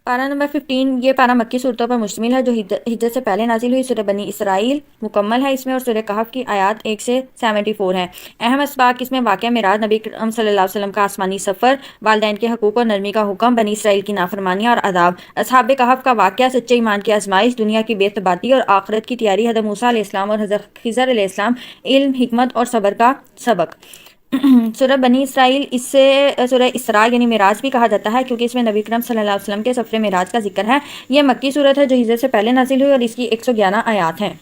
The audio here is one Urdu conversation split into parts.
پارہ نمبر 15 یہ پارہ مکی صورتوں پر مشتمل ہے جو ہجرت سے پہلے نازل ہوئی۔ سورہ بنی اسرائیل مکمل ہے اس میں، اور سورہ کہف کی آیات 1 سے 74 ہیں۔ اہم اسباق اس میں واقعہ معراج، نبی کریم صلی اللہ علیہ وسلم کا آسمانی سفر، والدین کے حقوق اور نرمی کا حکم، بنی اسرائیل کی نافرمانی اور عذاب، اصحاب کہف کا واقعہ، سچے ایمان کی آزمائش، دنیا کی بے ثباتی اور آخرت کی تیاری، حضرت موسیٰ علیہ السلام اور حضرت خضر علیہ السلام، علم، حکمت اور صبر کا سبق۔ سورہ بنی اسرائیل اس سے سورہ اسراء یعنی معراج بھی کہا جاتا ہے کیونکہ اس میں نبی کریم صلی اللہ علیہ وسلم کے سفر معراج کا ذکر ہے۔ یہ مکی صورت ہے جو ہجرت سے پہلے نازل ہوئی اور اس کی 111 آیات ہیں۔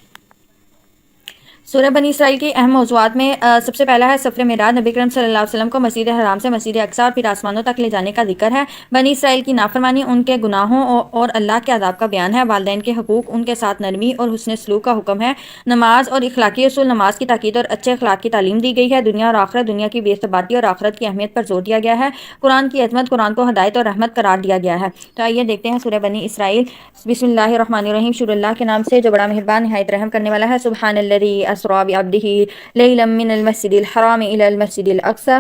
سورہ بنی اسرائیل کی اہم موضوعات میں سب سے پہلا ہے سفر معراج، نبی کریم صلی اللہ علیہ وسلم کو مسجد حرام سے مسجد اقصی اور پھر آسمانوں تک لے جانے کا ذکر ہے۔ بنی اسرائیل کی نافرمانی، ان کے گناہوں اور اللہ کے عذاب کا بیان ہے۔ والدین کے حقوق، ان کے ساتھ نرمی اور حسن سلوک کا حکم ہے۔ نماز اور اخلاقی اصول، نماز کی تاکید اور اچھے اخلاق کی تعلیم دی گئی ہے۔ دنیا اور آخرت، دنیا کی بے ثباتی اور آخرت کی اہمیت پر زور دیا گیا ہے۔ قرآن کی عظمت، قرآن کو ہدایت اور رحمت قرار دیا گیا ہے۔ تو آئیے دیکھتے ہیں سورہ بنی اسرائیل۔ بسم اللہ الرحمن الرحیم، شروع اللہ کے نام سے جو بڑا مہربان نہایت رحم کرنے والا ہے۔ سبحان الذی اسریٰ بعبدہ لیلا من المسجد الحرام الی المسجد الاقصی،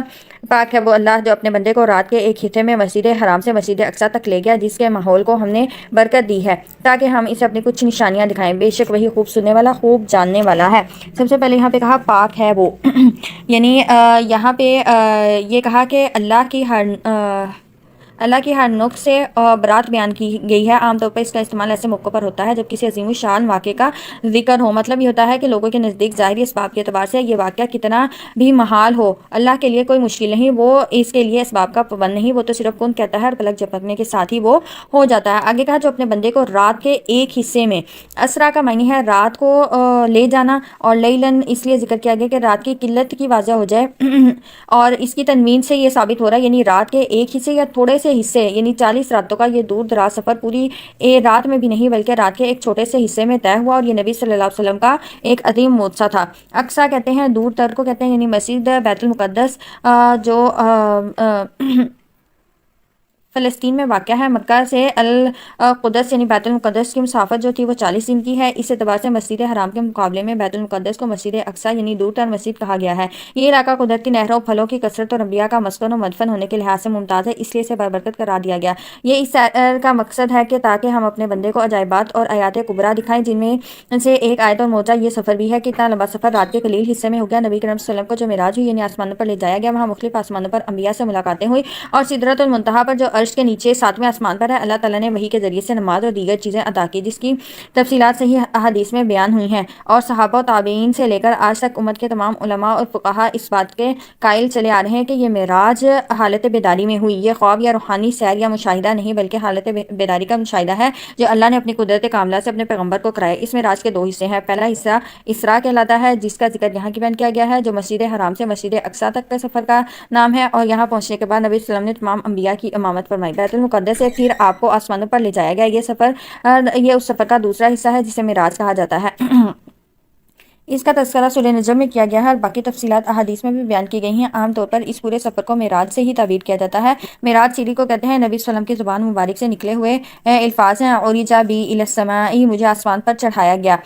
پاک ہے وہ اللہ جو اپنے بندے کو رات کے ایک حصے میں مسجد حرام سے مسجد اقصی تک لے گیا، جس کے ماحول کو ہم نے برکت دی ہے تاکہ ہم اسے اپنی کچھ نشانیاں دکھائیں، بے شک وہی خوب سننے والا خوب جاننے والا ہے۔ سب سے پہلے یہاں پہ کہا پاک ہے وہ یعنی یہاں پہ یہ کہا کہ اللہ کی ہر نقص سے برات بیان کی گئی ہے۔ عام طور پر اس کا استعمال ایسے موقعوں پر ہوتا ہے جب کسی عظیم الشان واقعے کا ذکر ہو۔ مطلب یہ ہوتا ہے کہ لوگوں کے نزدیک ظاہری اسباب کے اعتبار سے یہ واقعہ کتنا بھی محال ہو، اللہ کے لیے کوئی مشکل نہیں، وہ اس کے لیے اسباب کا پابند نہیں، وہ تو صرف کن کہتا ہے اور پلک جھپکنے کے ساتھ ہی وہ ہو جاتا ہے۔ آگے کہا جو اپنے بندے کو رات کے ایک حصے میں، اسرا کا معنی ہے رات کو لے جانا، اور لیلن اس لیے ذکر کیا گیا کہ رات کی قلت کی واضح ہو جائے اور اس کی تنوین سے یہ ثابت ہو رہا ہے یعنی رات کے ایک حصے یا تھوڑے سے حصے، یعنی 40 راتوں کا یہ دور دراز سفر پوری رات میں بھی نہیں بلکہ رات کے ایک چھوٹے سے حصے میں طے ہوا، اور یہ نبی صلی اللہ علیہ وسلم کا ایک عظیم معجزہ تھا۔ اقصی کہتے ہیں دور تر کو کہتے ہیں، یعنی مسجد بیت المقدس جو فلسطین میں واقع ہے۔ مکہ سے القدس یعنی بیت المقدس کی مسافت جو تھی وہ 40 دن کی ہے۔ اس اعتبار سے مسجد حرام کے مقابلے میں بیت المقدس کو مسجد اقصی یعنی دور تر مسجد کہا گیا ہے۔ یہ علاقہ قدرتی نہروں، پھلوں کی کثرت اور انبیاء کا مسکن و مدفن ہونے کے لحاظ سے ممتاز ہے، اس لیے اسے بابرکت قرار دیا گیا۔ یہ اس سیر کا مقصد ہے کہ تاکہ ہم اپنے بندے کو عجائبات اور آیات کبریٰ دکھائیں، جن میں سے ایک آیت اور معجزہ یہ سفر بھی ہے کہ اتنا لمبا سفر رات کے قلیل حصے میں ہو گیا۔ نبی کریم صلی اللہ علیہ وسلم کو جو معراج ہوئی یعنی آسمانوں پر لے جایا گیا، وہاں مختلف آسمانوں پر انبیاء سے ملاقاتیں ہوئی، اور سدرۃ المنتہا پر جو عرش کے نیچے 7ویں آسمان پر ہے، اللہ تعالیٰ نے وحی کے ذریعے سے نماز اور دیگر چیزیں عطا کی، جس کی تفصیلات صحیح احادیث میں بیان ہوئی ہیں، اور صحابہ و تابعین سے لے کر آج تک امت کے تمام علماء اور فقہا اس بات کے قائل چلے آ رہے ہیں کہ یہ معراج حالت بیداری میں ہوئی۔ یہ خواب یا روحانی سیر یا مشاہدہ نہیں بلکہ حالت بیداری کا مشاہدہ ہے جو اللہ نے اپنی قدرت کاملہ سے اپنے پیغمبر کو کرایا۔ اس معراج کے 2 حصے ہیں۔ پہلا حصہ اسراء کہلاتا ہے جس کا ذکر یہاں کی بیان کیا گیا ہے، جو مسجد حرام سے مسجد اقصی تک کے سفر کا نام ہے، اور یہاں پہنچنے کے بعد نبی صلی اللہ علیہ وسلم نے تمام انبیاء کی امامت فرمائی۔ بیت المقدس سے پھر آپ کو آسمانوں پر لے جایا گیا۔ یہ اس سفر کا دوسرا حصہ ہے جسے معراج کہا جاتا ہے۔ اس کا تذکرہ سورہ نجم میں کیا گیا ہے اور باقی تفصیلات احادیث میں بھی بیان کی گئی ہیں۔ عام طور پر اس پورے سفر کو معراج سے ہی تعبیر کیا جاتا ہے۔ معراج سیڑھی کو کہتے ہیں، نبی صلی اللہ علیہ وسلم کی زبان مبارک سے نکلے ہوئے الفاظ ہیں، عرج بی الی السماء، مجھے آسمان پر چڑھایا گیا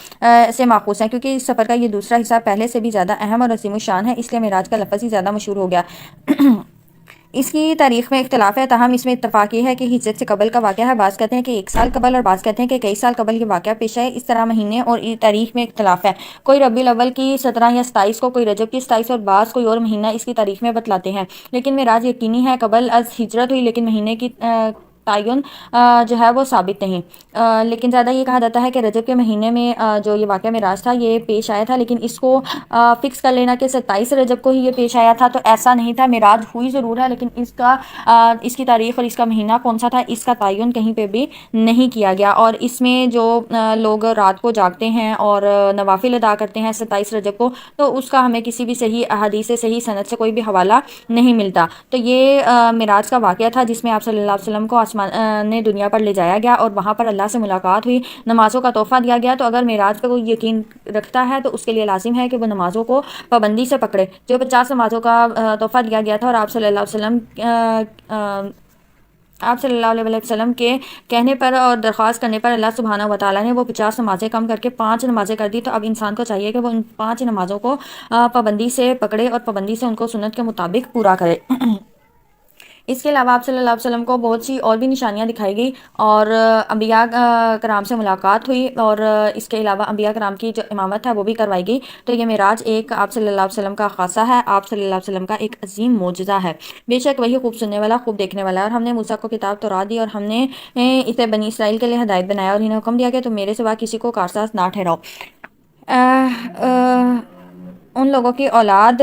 سے ماخوذ ہیں، کیونکہ اس سفر کا یہ دوسرا حصہ پہلے سے بھی زیادہ اہم اور عظیم الشان ہے، اس لیے معراج کا لفظ ہی زیادہ مشہور ہو گیا۔ اس کی تاریخ میں اختلاف ہے، تاہم اس میں اتفاق یہ ہے کہ ہجرت سے قبل کا واقعہ ہے۔ بعض کہتے ہیں کہ 1 سال قبل اور بعض کہتے ہیں کہ کئی سال قبل یہ واقعہ پیش ہے۔ اس طرح مہینے اور تاریخ میں اختلاف ہے، کوئی ربیع الاول کی 17 یا 27 کو، کوئی رجب کی 27 اور بعض کوئی اور مہینہ اس کی تاریخ میں بتلاتے ہیں، لیکن معراج یقینی ہے قبل از ہجرت ہوئی، لیکن مہینے کی تعین جو ہے وہ ثابت نہیں، لیکن زیادہ یہ کہا جاتا ہے کہ رجب کے مہینے میں جو یہ واقعہ معراج تھا یہ پیش آیا تھا، لیکن اس کو فکس کر لینا کہ 27 رجب کو ہی یہ پیش آیا تھا تو ایسا نہیں تھا۔ معراج ہوئی ضرور ہے، لیکن اس کی تاریخ اور اس کا مہینہ کون سا تھا اس کا تعین کہیں پہ بھی نہیں کیا گیا، اور اس میں جو لوگ رات کو جاگتے ہیں اور نوافل ادا کرتے ہیں 27 رجب کو، تو اس کا ہمیں کسی بھی صحیح احادیث سے صحیح سند سے کوئی بھی حوالہ نہیں ملتا۔ تو یہ معراج کا واقعہ تھا جس میں آپ صلی اللہ علیہ وسلم کو آسمان نے دنیا پر لے جایا گیا اور وہاں پر اللہ سے ملاقات ہوئی، نمازوں کا تحفہ دیا گیا۔ تو اگر معراج پہ کوئی یقین رکھتا ہے تو اس کے لیے لازم ہے کہ وہ نمازوں کو پابندی سے پکڑے۔ جو 50 نمازوں کا تحفہ دیا گیا تھا، اور آپ صلی اللہ علیہ وسلم کے کہنے پر اور درخواست کرنے پر اللہ سبحانہ و تعالیٰ نے وہ 50 نمازیں کم کر کے 5 نمازیں کر دی۔ تو اب انسان کو چاہیے کہ وہ ان 5 نمازوں کو پابندی سے پکڑے اور پابندی سے ان کو سنت کے مطابق پورا کرے۔ اس کے علاوہ آپ صلی اللہ علیہ وسلم کو بہت سی اور بھی نشانیاں دکھائی گئی اور انبیاء کرام سے ملاقات ہوئی اور اس کے علاوہ انبیاء کرام کی جو امامت ہے وہ بھی کروائی گئی. تو یہ معراج ایک آپ صلی اللہ علیہ وسلم کا خاصہ ہے، آپ صلی اللہ علیہ وسلم کا ایک عظیم معجزہ ہے. بے شک وہی خوب سننے والا خوب دیکھنے والا ہے. اور ہم نے موسیٰ کو کتاب تورات دی اور ہم نے اسے بنی اسرائیل کے لیے ہدایت بنایا اور انہیں حکم دیا کہ تم میرے سوا کسی کو کارساز نہ ٹھہراؤ. ان لوگوں کی اولاد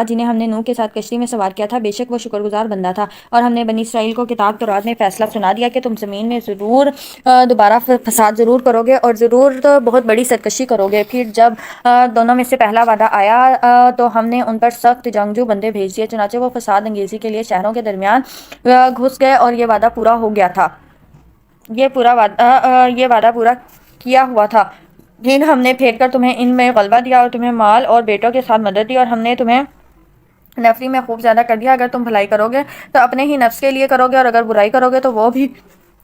جنہیں ہم نے نوح کے ساتھ کشتی میں سوار کیا تھا، بے شک وہ شکر گزار بندہ تھا. اور ہم نے بنی اسرائیل کو کتاب تورات میں فیصلہ سنا دیا کہ تم زمین میں ضرور دوبارہ فساد ضرور کرو گے اور ضرور بہت بڑی سرکشی کرو گے. پھر جب دونوں میں سے پہلا وعدہ آیا تو ہم نے ان پر سخت جنگجو بندے بھیج دیے، چنانچہ وہ فساد انگیزی کے لیے شہروں کے درمیان گھس گئے اور یہ وعدہ پورا ہو گیا تھا. یہ وعدہ پورا کیا ہوا تھا. پھر ہم نے پھیر کر تمہیں ان میں غلبہ دیا اور تمہیں مال اور بیٹوں کے ساتھ مدد دی اور ہم نے تمہیں نفری میں خوب زیادہ کر دیا. اگر تم بھلائی کرو گے تو اپنے ہی نفس کے لیے کرو گے اور اگر برائی کرو گے تو وہ بھی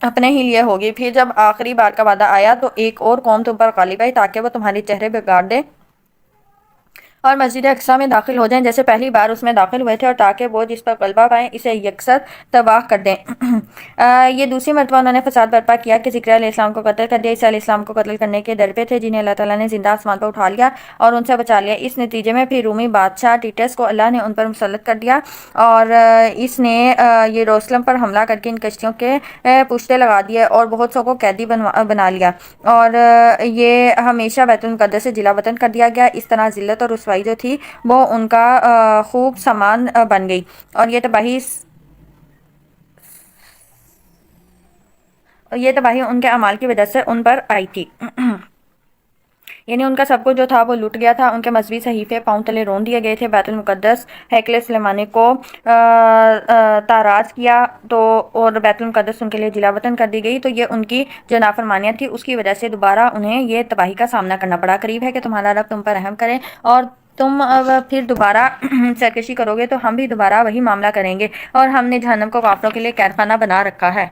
اپنے ہی لیے ہوگی. پھر جب آخری بار کا وعدہ آیا تو ایک اور قوم تم پر غالب آئی تاکہ وہ تمہارے چہرے بگاڑ دے اور مسجد اقصیٰ میں داخل ہو جائیں جیسے پہلی بار اس میں داخل ہوئے تھے، اور تاکہ وہ جس پر غلبہ پائیں اسے یکسر تباہ کر دیں. یہ دوسری مرتبہ انہوں نے فساد برپا کیا کہ ذکر علیہ السلام کو قتل کر دیا. عیسیٰ علیہ السلام کو قتل کرنے کے ڈر پہ تھے جنہیں اللہ تعالیٰ نے زندہ آسمان پر اٹھا لیا اور ان سے بچا لیا. اس نتیجے میں پھر رومی بادشاہ ٹیٹس کو اللہ نے ان پر مسلط کر دیا اور اس نے یروشلم پر حملہ کر کے ان کشتیوں کے پشتے لگا دیے اور بہت سو کو قیدی بنا لیا اور یہ ہمیشہ بیت المقدس سے جلا وطن کر دیا گیا. اس طرح ذلت اور رسوائی جو تھی وہ ان کا خوب سامان بن گئی اور یہ تباہی ان کے اعمال کی وجہ سے ان پر آئی تھی. یعنی ان کا سب کچھ جو تھا وہ لٹ گیا تھا. ان کے مذہبی صحیفے پاؤں تلے رون دیے گئے تھے. بیت المقدس ہیکل سلیمانی کو تاراج کیا اور بیت المقدس ان کے لیے جلا وطن کر دی گئی. تو یہ ان کی جو نافرمانیت تھی اس کی وجہ سے دوبارہ انہیں یہ تباہی کا سامنا کرنا پڑا. قریب ہے کہ تمہارا رب تم پر رحم کرے اور تم پھر دوبارہ سرکشی کرو گے تو ہم بھی دوبارہ وہی معاملہ کریں گے اور ہم نے جہنم کو کافروں کے لیے قید خانہ بنا رکھا ہے.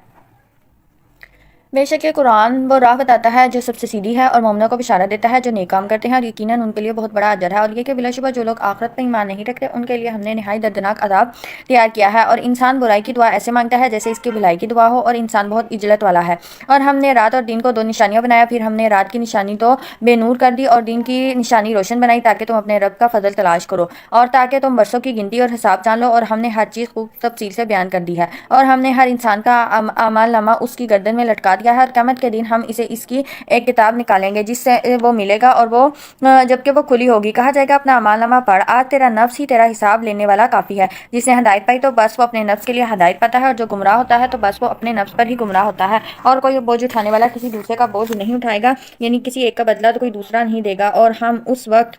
بے شک یہ قرآن وہ راہ بتاتا ہے جو سب سے سیدھی ہے اور مومنوں کو بشارت دیتا ہے جو نیک کام کرتے ہیں اور یقیناً ان کے لیے بہت بڑا اجر ہے. اور یہ کہ بلا شبہ جو لوگ آخرت پر ایمان نہیں رکھتے ان کے لیے ہم نے نہایت دردناک عذاب تیار کیا ہے. اور انسان برائی کی دعا ایسے مانگتا ہے جیسے اس کی بھلائی کی دعا ہو اور انسان بہت عجلت والا ہے. اور ہم نے رات اور دن کو دو نشانیاں بنایا. پھر ہم نے رات کی نشانی تو بے نور کر دی اور دن کی نشانی روشن بنائی تاکہ تم اپنے رب کا فضل تلاش کرو اور تاکہ تم برسوں کی گنتی اور حساب جان لو. اور ہم نے ہر چیز خوب تفصیل سے بیان کر دی ہے اور ہم نے ہر انسان کا اعمال نامہ اس کی گردن میں لٹکا دیا ہے. اور قیامت کے دن ہم اسے اس کی ایک کتاب نکالیں گے جس سے وہ ملے گا اور وہ جبکہ وہ کھلی ہوگی کہا جائے گا اپنا اعمال نامہ پڑھ، آج تیرا نفس ہی تیرا حساب لینے والا کافی ہے. جس نے ہدایت پائی تو بس وہ اپنے نفس کے لیے ہدایت پاتا ہے اور جو گمراہ ہوتا ہے تو بس وہ اپنے نفس پر ہی گمراہ ہوتا ہے. اور کوئی بوجھ اٹھانے والا کسی دوسرے کا بوجھ نہیں اٹھائے گا، یعنی کسی ایک کا بدلہ تو کوئی دوسرا نہیں دے گا. اور ہم اس وقت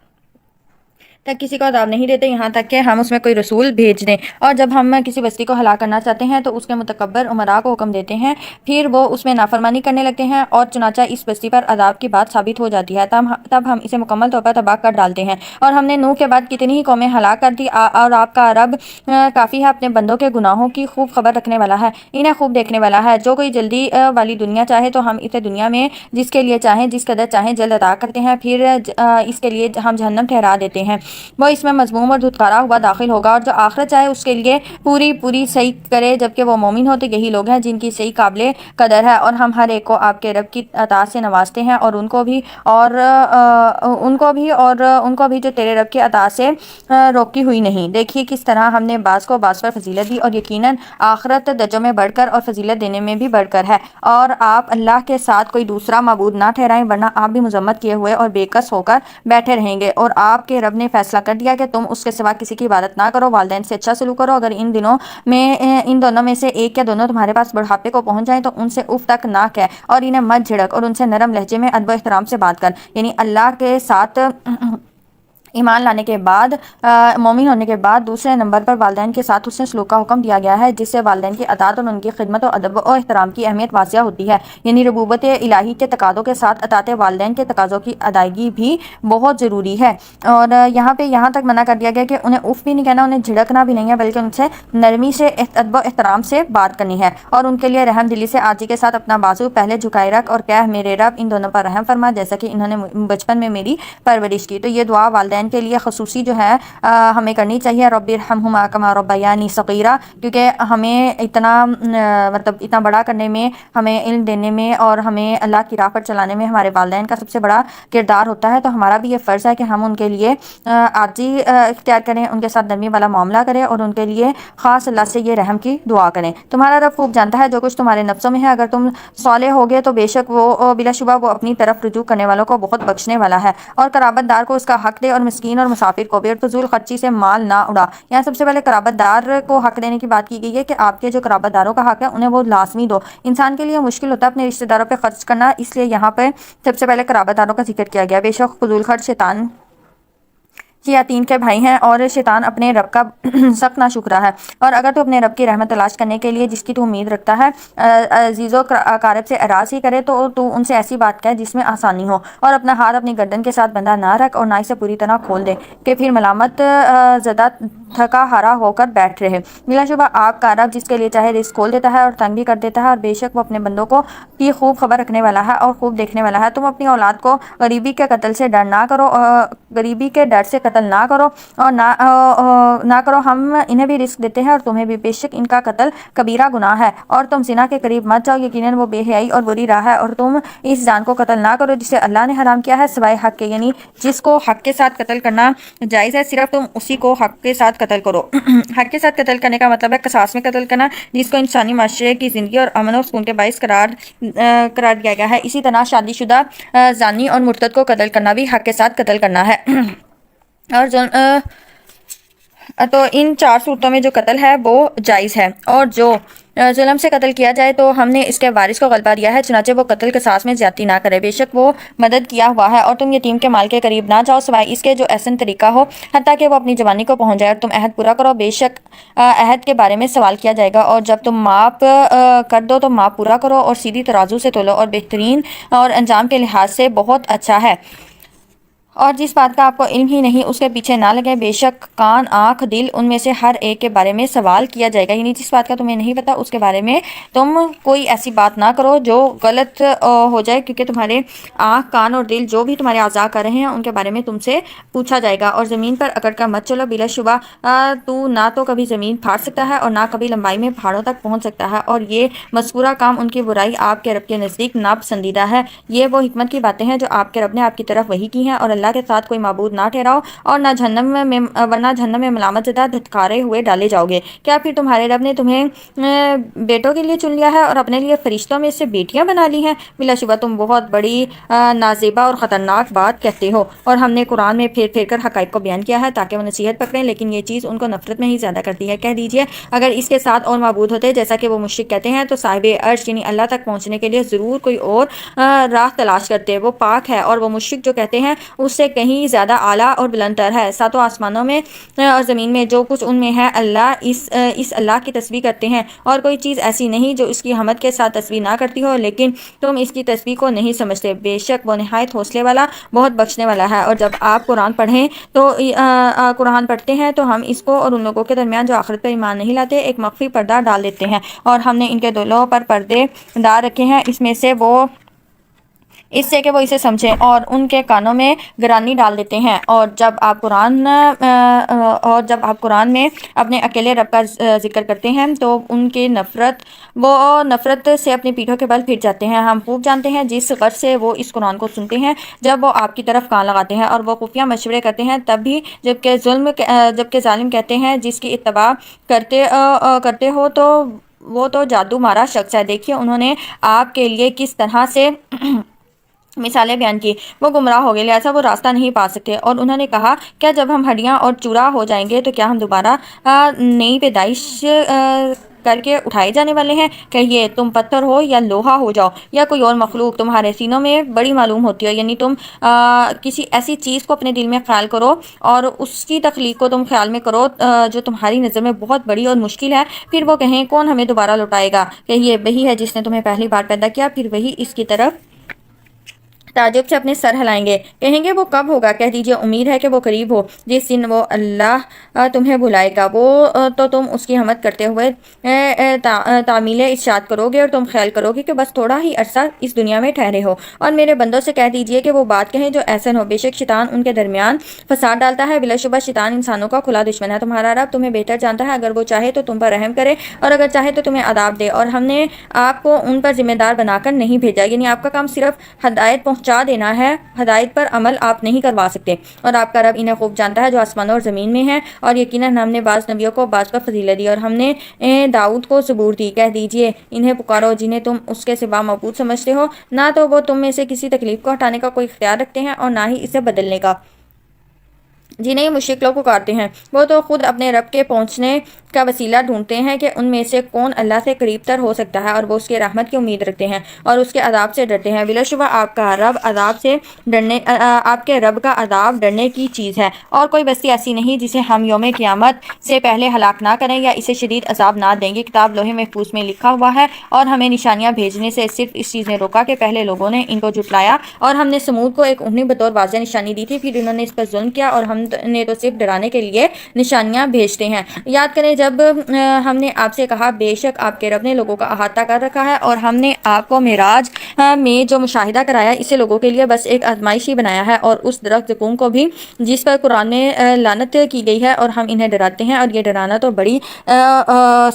تک کسی کو عذاب نہیں دیتے یہاں تک کہ ہم اس میں کوئی رسول بھیج دیں. اور جب ہم کسی بستی کو ہلاک کرنا چاہتے ہیں تو اس کے متکبر امراء کو حکم دیتے ہیں، پھر وہ اس میں نافرمانی کرنے لگتے ہیں اور چنانچہ اس بستی پر عذاب کی بات ثابت ہو جاتی ہے. تب ہم اسے مکمل طور پر تباہ کر ڈالتے ہیں. اور ہم نے نوح کے بعد کتنی ہی قومیں ہلاک کر دی اور آپ کا رب کافی ہے اپنے بندوں کے گناہوں کی خوب خبر رکھنے والا ہے، انہیں خوب دیکھنے والا ہے. جو کوئی جلدی والی دنیا چاہے تو ہم اسے دنیا میں جس کے لیے چاہیں جس قدر چاہیں جلد عطا کرتے ہیں، پھر اس کے لیے ہم جہنم ٹھہرا دیتے ہیں، وہ اس میں مذموم اور دھتکارا ہوا داخل ہوگا. اور جو آخرت چاہے اس کے لیے پوری صحیح کرے جبکہ وہ مومن ہو. تو یہی لوگ ہیں جن کی صحیح قابل قدر ہے. اور ہم ہر ایک کو آپ کے رب کی عطا سے نوازتے ہیں اور ان کو بھی جو تیرے رب کی عطا سے روکی ہوئی نہیں. دیکھیے کس طرح ہم نے بعض کو بعض پر فضیلت دی اور یقیناً آخرت درجوں میں بڑھ کر اور فضیلت دینے میں بھی بڑھ کر ہے. اور آپ اللہ کے ساتھ کوئی دوسرا معبود نہ ٹھہرائیں ورنہ آپ بھی مذمت کیے ہوئے اور بے کس ہو کر بیٹھے رہیں گے. اور آپ کے رب نے فیصلہ کر دیا کہ تم اس کے سوا کسی کی عبادت نہ کرو، والدین سے اچھا سلوک کرو. اگر ان دونوں میں سے ایک یا دونوں تمہارے پاس بڑھاپے کو پہنچ جائیں تو ان سے اف تک نہ کہہ اور انہیں مت جھڑک اور ان سے نرم لہجے میں ادب و احترام سے بات کر. یعنی اللہ کے ساتھ ایمان لانے کے بعد مومن ہونے کے بعد دوسرے نمبر پر والدین کے ساتھ حسن سلوک کا حکم دیا گیا ہے جس سے والدین کی اطاعت اور ان کی خدمت و ادب و احترام کی اہمیت واضح ہوتی ہے. یعنی ربوبت الہی کے تقاضوں کے ساتھ اطاعت والدین کے تقاضوں کی ادائیگی بھی بہت ضروری ہے. اور یہاں تک منع کر دیا گیا کہ انہیں اف بھی نہیں کہنا، انہیں جھڑکنا بھی نہیں ہے، بلکہ ان سے نرمی سے ادب و احترام سے بات کرنی ہے. اور ان کے لیے رحم دلی سے عاجزی کے ساتھ اپنا بازو پہلے جھکائے رکھ اور کہہ میرے رب ان دونوں پر رحم فرما جیسا کہ انہوں نے بچپن میں میری پرورش کی. تو یہ دعا والدین والدین کے لیے خصوصی جو ہے ہمیں کرنی چاہیے، رب ارحمہما کما ربیانی صغیرہ، کیونکہ ہمیں اتنا مطلب اتنا بڑا کرنے میں، ہمیں علم دینے میں اور ہمیں اللہ کی راہ پر چلانے میں ہمارے والدین کا سب سے بڑا کردار ہوتا ہے۔ تو ہمارا بھی یہ فرض ہے کہ ہم ان کے لیے عاجزی اختیار کریں، ان کے ساتھ نرمی والا معاملہ کریں اور ان کے لیے خاص اللہ سے یہ رحم کی دعا کریں۔ تمہارا رب خوب جانتا ہے جو کچھ تمہارے نفسوں میں ہے، اگر تم صالح ہوگے تو بے شک وہ بلا شبہ وہ اپنی طرف رجوع کرنے والوں کو بہت بخشنے والا ہے۔ اور قرابت دار کو اس کا حق دے اور مسکین اور مسافر کو بھی، اور فضول خرچی سے مال نہ اڑا۔ یہاں سب سے پہلے قرابت دار کو حق دینے کی بات کی گئی ہے کہ آپ کے جو قرابت داروں کا حق ہے انہیں وہ لازمی دو۔ انسان کے لیے مشکل ہوتا ہے اپنے رشتہ داروں پہ خرچ کرنا، اس لیے یہاں پہ سب سے پہلے قرابت داروں کا ذکر کیا گیا۔ بے شک فضول خرچ شیطان شیاطین کے بھائی ہیں اور شیطان اپنے رب کا سخت ناشکرا ہے۔ اور اگر تو اپنے رب کی رحمت تلاش کرنے کے لیے جس کی تو امید رکھتا ہے عزیز و اقارب سے اعراض ہی کرے تو ان سے ایسی بات کہے جس میں آسانی ہو، اور اپنا ہاتھ اپنی گردن کے ساتھ بندھا نہ رکھ اور نہ اسے پوری طرح کھول دے کہ پھر ملامت زدہ تھکا ہارا ہو کر بیٹھ رہے۔ بلا شبہ آپ کا رب جس کے لیے چاہے رزق کھول دیتا ہے اور تنگ بھی کر دیتا ہے، اور بے شک وہ اپنے بندوں کو کی خوب خبر رکھنے والا ہے اور خوب دیکھنے والا ہے۔ تم اپنی اولاد کو غریبی کے قتل سے ڈر نہ کرو، غریبی کے ڈر سے قتل نہ کرو اور نہ کرو، ہم انہیں بھی رزق دیتے ہیں اور تمہیں بھی، بے شک ان کا قتل کبیرہ گناہ ہے۔ اور تم زنا کے قریب مت جاؤ، یقیناً وہ بے حیائی اور بری راہ ہے۔ اور تم اس جان کو قتل نہ کرو جسے اللہ نے حرام کیا ہے سوائے حق کے، یعنی جس کو حق کے ساتھ قتل کرنا جائز ہے صرف تم اسی کو حق کے ساتھ قتل کرو۔ حق کے ساتھ قتل کرنے کا مطلب ہے قصاص میں قتل کرنا، جس کو انسانی معاشرے کی زندگی اور امن و سکون کے باعث قرار دیا گیا ہے۔ اسی طرح شادی شدہ زانی اور مرتد کو قتل کرنا بھی حق کے ساتھ قتل کرنا ہے۔ اور تو ان 4 صورتوں میں جو قتل ہے وہ جائز ہے، اور جو ظلم سے قتل کیا جائے تو ہم نے اس کے وارث کو غلبہ دیا ہے، چنانچہ وہ قتل قصاص میں زیادتی نہ کرے، بے شک وہ مدد کیا ہوا ہے۔ اور تم یتیم کے مال کے قریب نہ جاؤ سوائے اس کے جو احسن طریقہ ہو، حتیٰ کہ وہ اپنی جوانی کو پہنچ جائے، اور تم عہد پورا کرو، بے شک عہد کے بارے میں سوال کیا جائے گا۔ اور جب تم ماپ کر دو تو ماپ پورا کرو اور سیدھی ترازو سے تولو، اور بہترین اور انجام کے لحاظ سے بہت اچھا ہے۔ اور جس بات کا آپ کو علم ہی نہیں اس کے پیچھے نہ لگے، بے شک کان آنکھ دل ان میں سے ہر ایک کے بارے میں سوال کیا جائے گا، یعنی جس بات کا تمہیں نہیں پتا اس کے بارے میں تم کوئی ایسی بات نہ کرو جو غلط ہو جائے، کیونکہ تمہارے آنکھ کان اور دل جو بھی تمہارے اعضاء کر رہے ہیں ان کے بارے میں تم سے پوچھا جائے گا۔ اور زمین پر اکڑ کر مت چلو، بلا شبہ تو نہ تو کبھی زمین پھاڑ سکتا ہے اور نہ کبھی لمبائی میں پہاڑوں تک پہنچ سکتا ہے، اور یہ مذکورہ کام ان کی برائی آپ کے رب کے نزدیک ناپسندیدہ ہے۔ یہ وہ حکمت کی باتیں ہیں جو آپ کے رب نے آپ کی طرف وحی کی ہیں، اور اللہ کے ساتھ کوئی معبود نہ ٹھہراؤ اور نہ جہنم میں ملامت زدہ دھتکارے ہوئے ڈالے جاؤ گے۔ کیا پھر تمہارے رب نے تمہیں بیٹوں کے لیے چن لیا ہے اور اپنے لیے فرشتوں میں سے بیٹیاں بنا لی ہیں؟ بلا شبہ تم بہت بڑی نازیبا اور خطرناک بات کہتے ہو۔ اور ہم نے قرآن میں پھیر پھیر کر حقائق کو بیان کیا ہے تاکہ وہ نصیحت پکڑیں، لیکن یہ چیز ان کو نفرت میں ہی زیادہ کرتی ہے۔ کہہ دیجئے اگر اس کے ساتھ اور معبود ہوتے جیسا کہ وہ مشرک کہتے ہیں تو صاحب عرش یعنی اللہ تک پہنچنے کے لیے ضرور کوئی اور راہ تلاش کرتے۔ وہ پاک ہے، اور وہ مشرک جو کہتے ہیں اس سے کہیں زیادہ اعلیٰ اور بلند تر ہے۔ ساتوں آسمانوں میں اور زمین میں جو کچھ ان میں ہے اس اللہ کی تسبیح کرتے ہیں، اور کوئی چیز ایسی نہیں جو اس کی حمد کے ساتھ تسبیح نہ کرتی ہو، لیکن تم اس کی تسبیح کو نہیں سمجھتے۔ بے شک وہ نہایت حوصلے والا بہت بخشنے والا ہے۔ اور جب آپ قرآن پڑھتے ہیں تو ہم اس کو اور ان لوگوں کے درمیان جو آخرت پر ایمان نہیں لاتے ایک مخفی پردہ ڈال دیتے ہیں، اور ہم نے ان کے دلوں پر پردے ڈال رکھے ہیں اس سے کہ وہ اسے سمجھیں، اور ان کے کانوں میں گرانی ڈال دیتے ہیں۔ اور جب آپ قرآن میں اپنے اکیلے رب کا ذکر کرتے ہیں تو ان کی نفرت سے اپنی پیٹھوں کے بل پھر جاتے ہیں۔ ہم خوب جانتے ہیں جس غرض سے وہ اس قرآن کو سنتے ہیں، جب وہ آپ کی طرف کان لگاتے ہیں اور وہ خفیہ مشورے کرتے ہیں تب بھی، جبکہ ظالم کہتے ہیں جس کی اتباع کرتے ہو تو وہ تو جادو مارا شخص ہے۔ دیکھیے انہوں نے آپ کے لیے کس طرح سے مثالیں بیان کی، وہ گمراہ ہو گئے لہٰذا وہ راستہ نہیں پا سکتے۔ اور انہوں نے کہا کیا جب ہم ہڈیاں اور چورا ہو جائیں گے تو کیا ہم دوبارہ نئی پیدائش کر کے اٹھائے جانے والے ہیں؟ کہیے تم پتھر ہو یا لوہا ہو جاؤ یا کوئی اور مخلوق تمہارے سینوں میں بڑی معلوم ہوتی ہے، یعنی تم کسی ایسی چیز کو اپنے دل میں خیال کرو اور اس کی تخلیق کو تم خیال میں کرو جو تمہاری نظر میں بہت بڑی اور مشکل ہے، پھر وہ کہیں کون ہمیں دوبارہ لوٹائے گا؟ کہیے وہی ہے جس نے تمہیں پہلی بار پیدا کیا، پھر وہی اس کی طرف تعجب سے اپنے سر ہلائیں گے، کہیں گے وہ کب ہوگا؟ کہہ دیجئے امید ہے کہ وہ قریب ہو، جس دن وہ اللہ تمہیں بلائے گا، وہ تو تم اس کی حمد کرتے ہوئے تعمیل ارشاد کرو گے، اور تم خیال کرو گے کہ بس تھوڑا ہی عرصہ اس دنیا میں ٹھہرے ہو۔ اور میرے بندوں سے کہہ دیجئے کہ وہ بات کہیں جو احسن ہو، بے شک شیطان ان کے درمیان فساد ڈالتا ہے، بلا شبہ شیطان انسانوں کا کھلا دشمن ہے۔ تمہارا رب تمہیں بہتر جانتا ہے، اگر وہ چاہے تو تم پر رحم کرے، اور اگر چاہے تو تمہیں عذاب دے، اور ہم نے آپ کو ان پر ذمہ دار بنا کر نہیں بھیجا، یعنی آپ کا کام صرف ہدایت پہنچا دینا ہے، ہدایت پر عمل آپ نہیں کروا سکتے، اور آپ کا رب انہیں خوب جانتا ہے جو آسمانوں اور زمین میں ہے۔ اور یقیناً ہم نے بعض نبیوں کو بعض پر فضیلت دی، اور ہم نے داؤد کو زبور دی۔ کہہ دیجئے انہیں پکارو جنہیں تم اس کے سوا معبود سمجھتے ہو، نہ تو وہ تم میں سے کسی تکلیف کو ہٹانے کا کوئی اختیار رکھتے ہیں اور نہ ہی اسے بدلنے کا۔ جنہیں یہ مشرک لوگ پکارتے ہیں، وہ تو خود اپنے رب کے پہنچنے کا وسیلہ ڈھونڈتے ہیں کہ ان میں سے کون اللہ سے قریب تر ہو سکتا ہے، اور وہ اس کے رحمت کی امید رکھتے ہیں اور اس کے عذاب سے ڈرتے ہیں۔ بلا شبہ آپ کا رب عذاب سے ڈرنے آپ کے رب کا عذاب ڈرنے کی چیز ہے، اور کوئی بستی ایسی نہیں جسے ہم یوم قیامت سے پہلے ہلاک نہ کریں یا اسے شدید عذاب نہ دیں گے۔ کتاب لوح محفوظ میں لکھا ہوا ہے، اور ہمیں نشانیاں بھیجنے سے صرف اس چیز نے روکا کہ پہلے لوگوں نے ان کو جھٹلایا، اور ہم نے سمود کو ایک اونٹنی بطور واضح نشانی دی تھی، پھر انہوں نے اس پر ظلم کیا، اور ہم نے تو صرف ڈرانے کے لیے نشانیاں بھیجتے ہیں۔ یاد کریں جب ہم نے آپ سے کہا بے شک آپ کے رب نے لوگوں کا احاطہ کر رکھا ہے، اور ہم نے آپ کو معراج میں جو مشاہدہ کرایا اسے لوگوں کے لیے بس ایک آزمائش ہی بنایا ہے، اور اس درخت زقوم کو بھی جس پر قرآن میں لعنت کی گئی ہے، اور ہم انہیں ڈراتے ہیں، اور یہ ڈرانا تو بڑی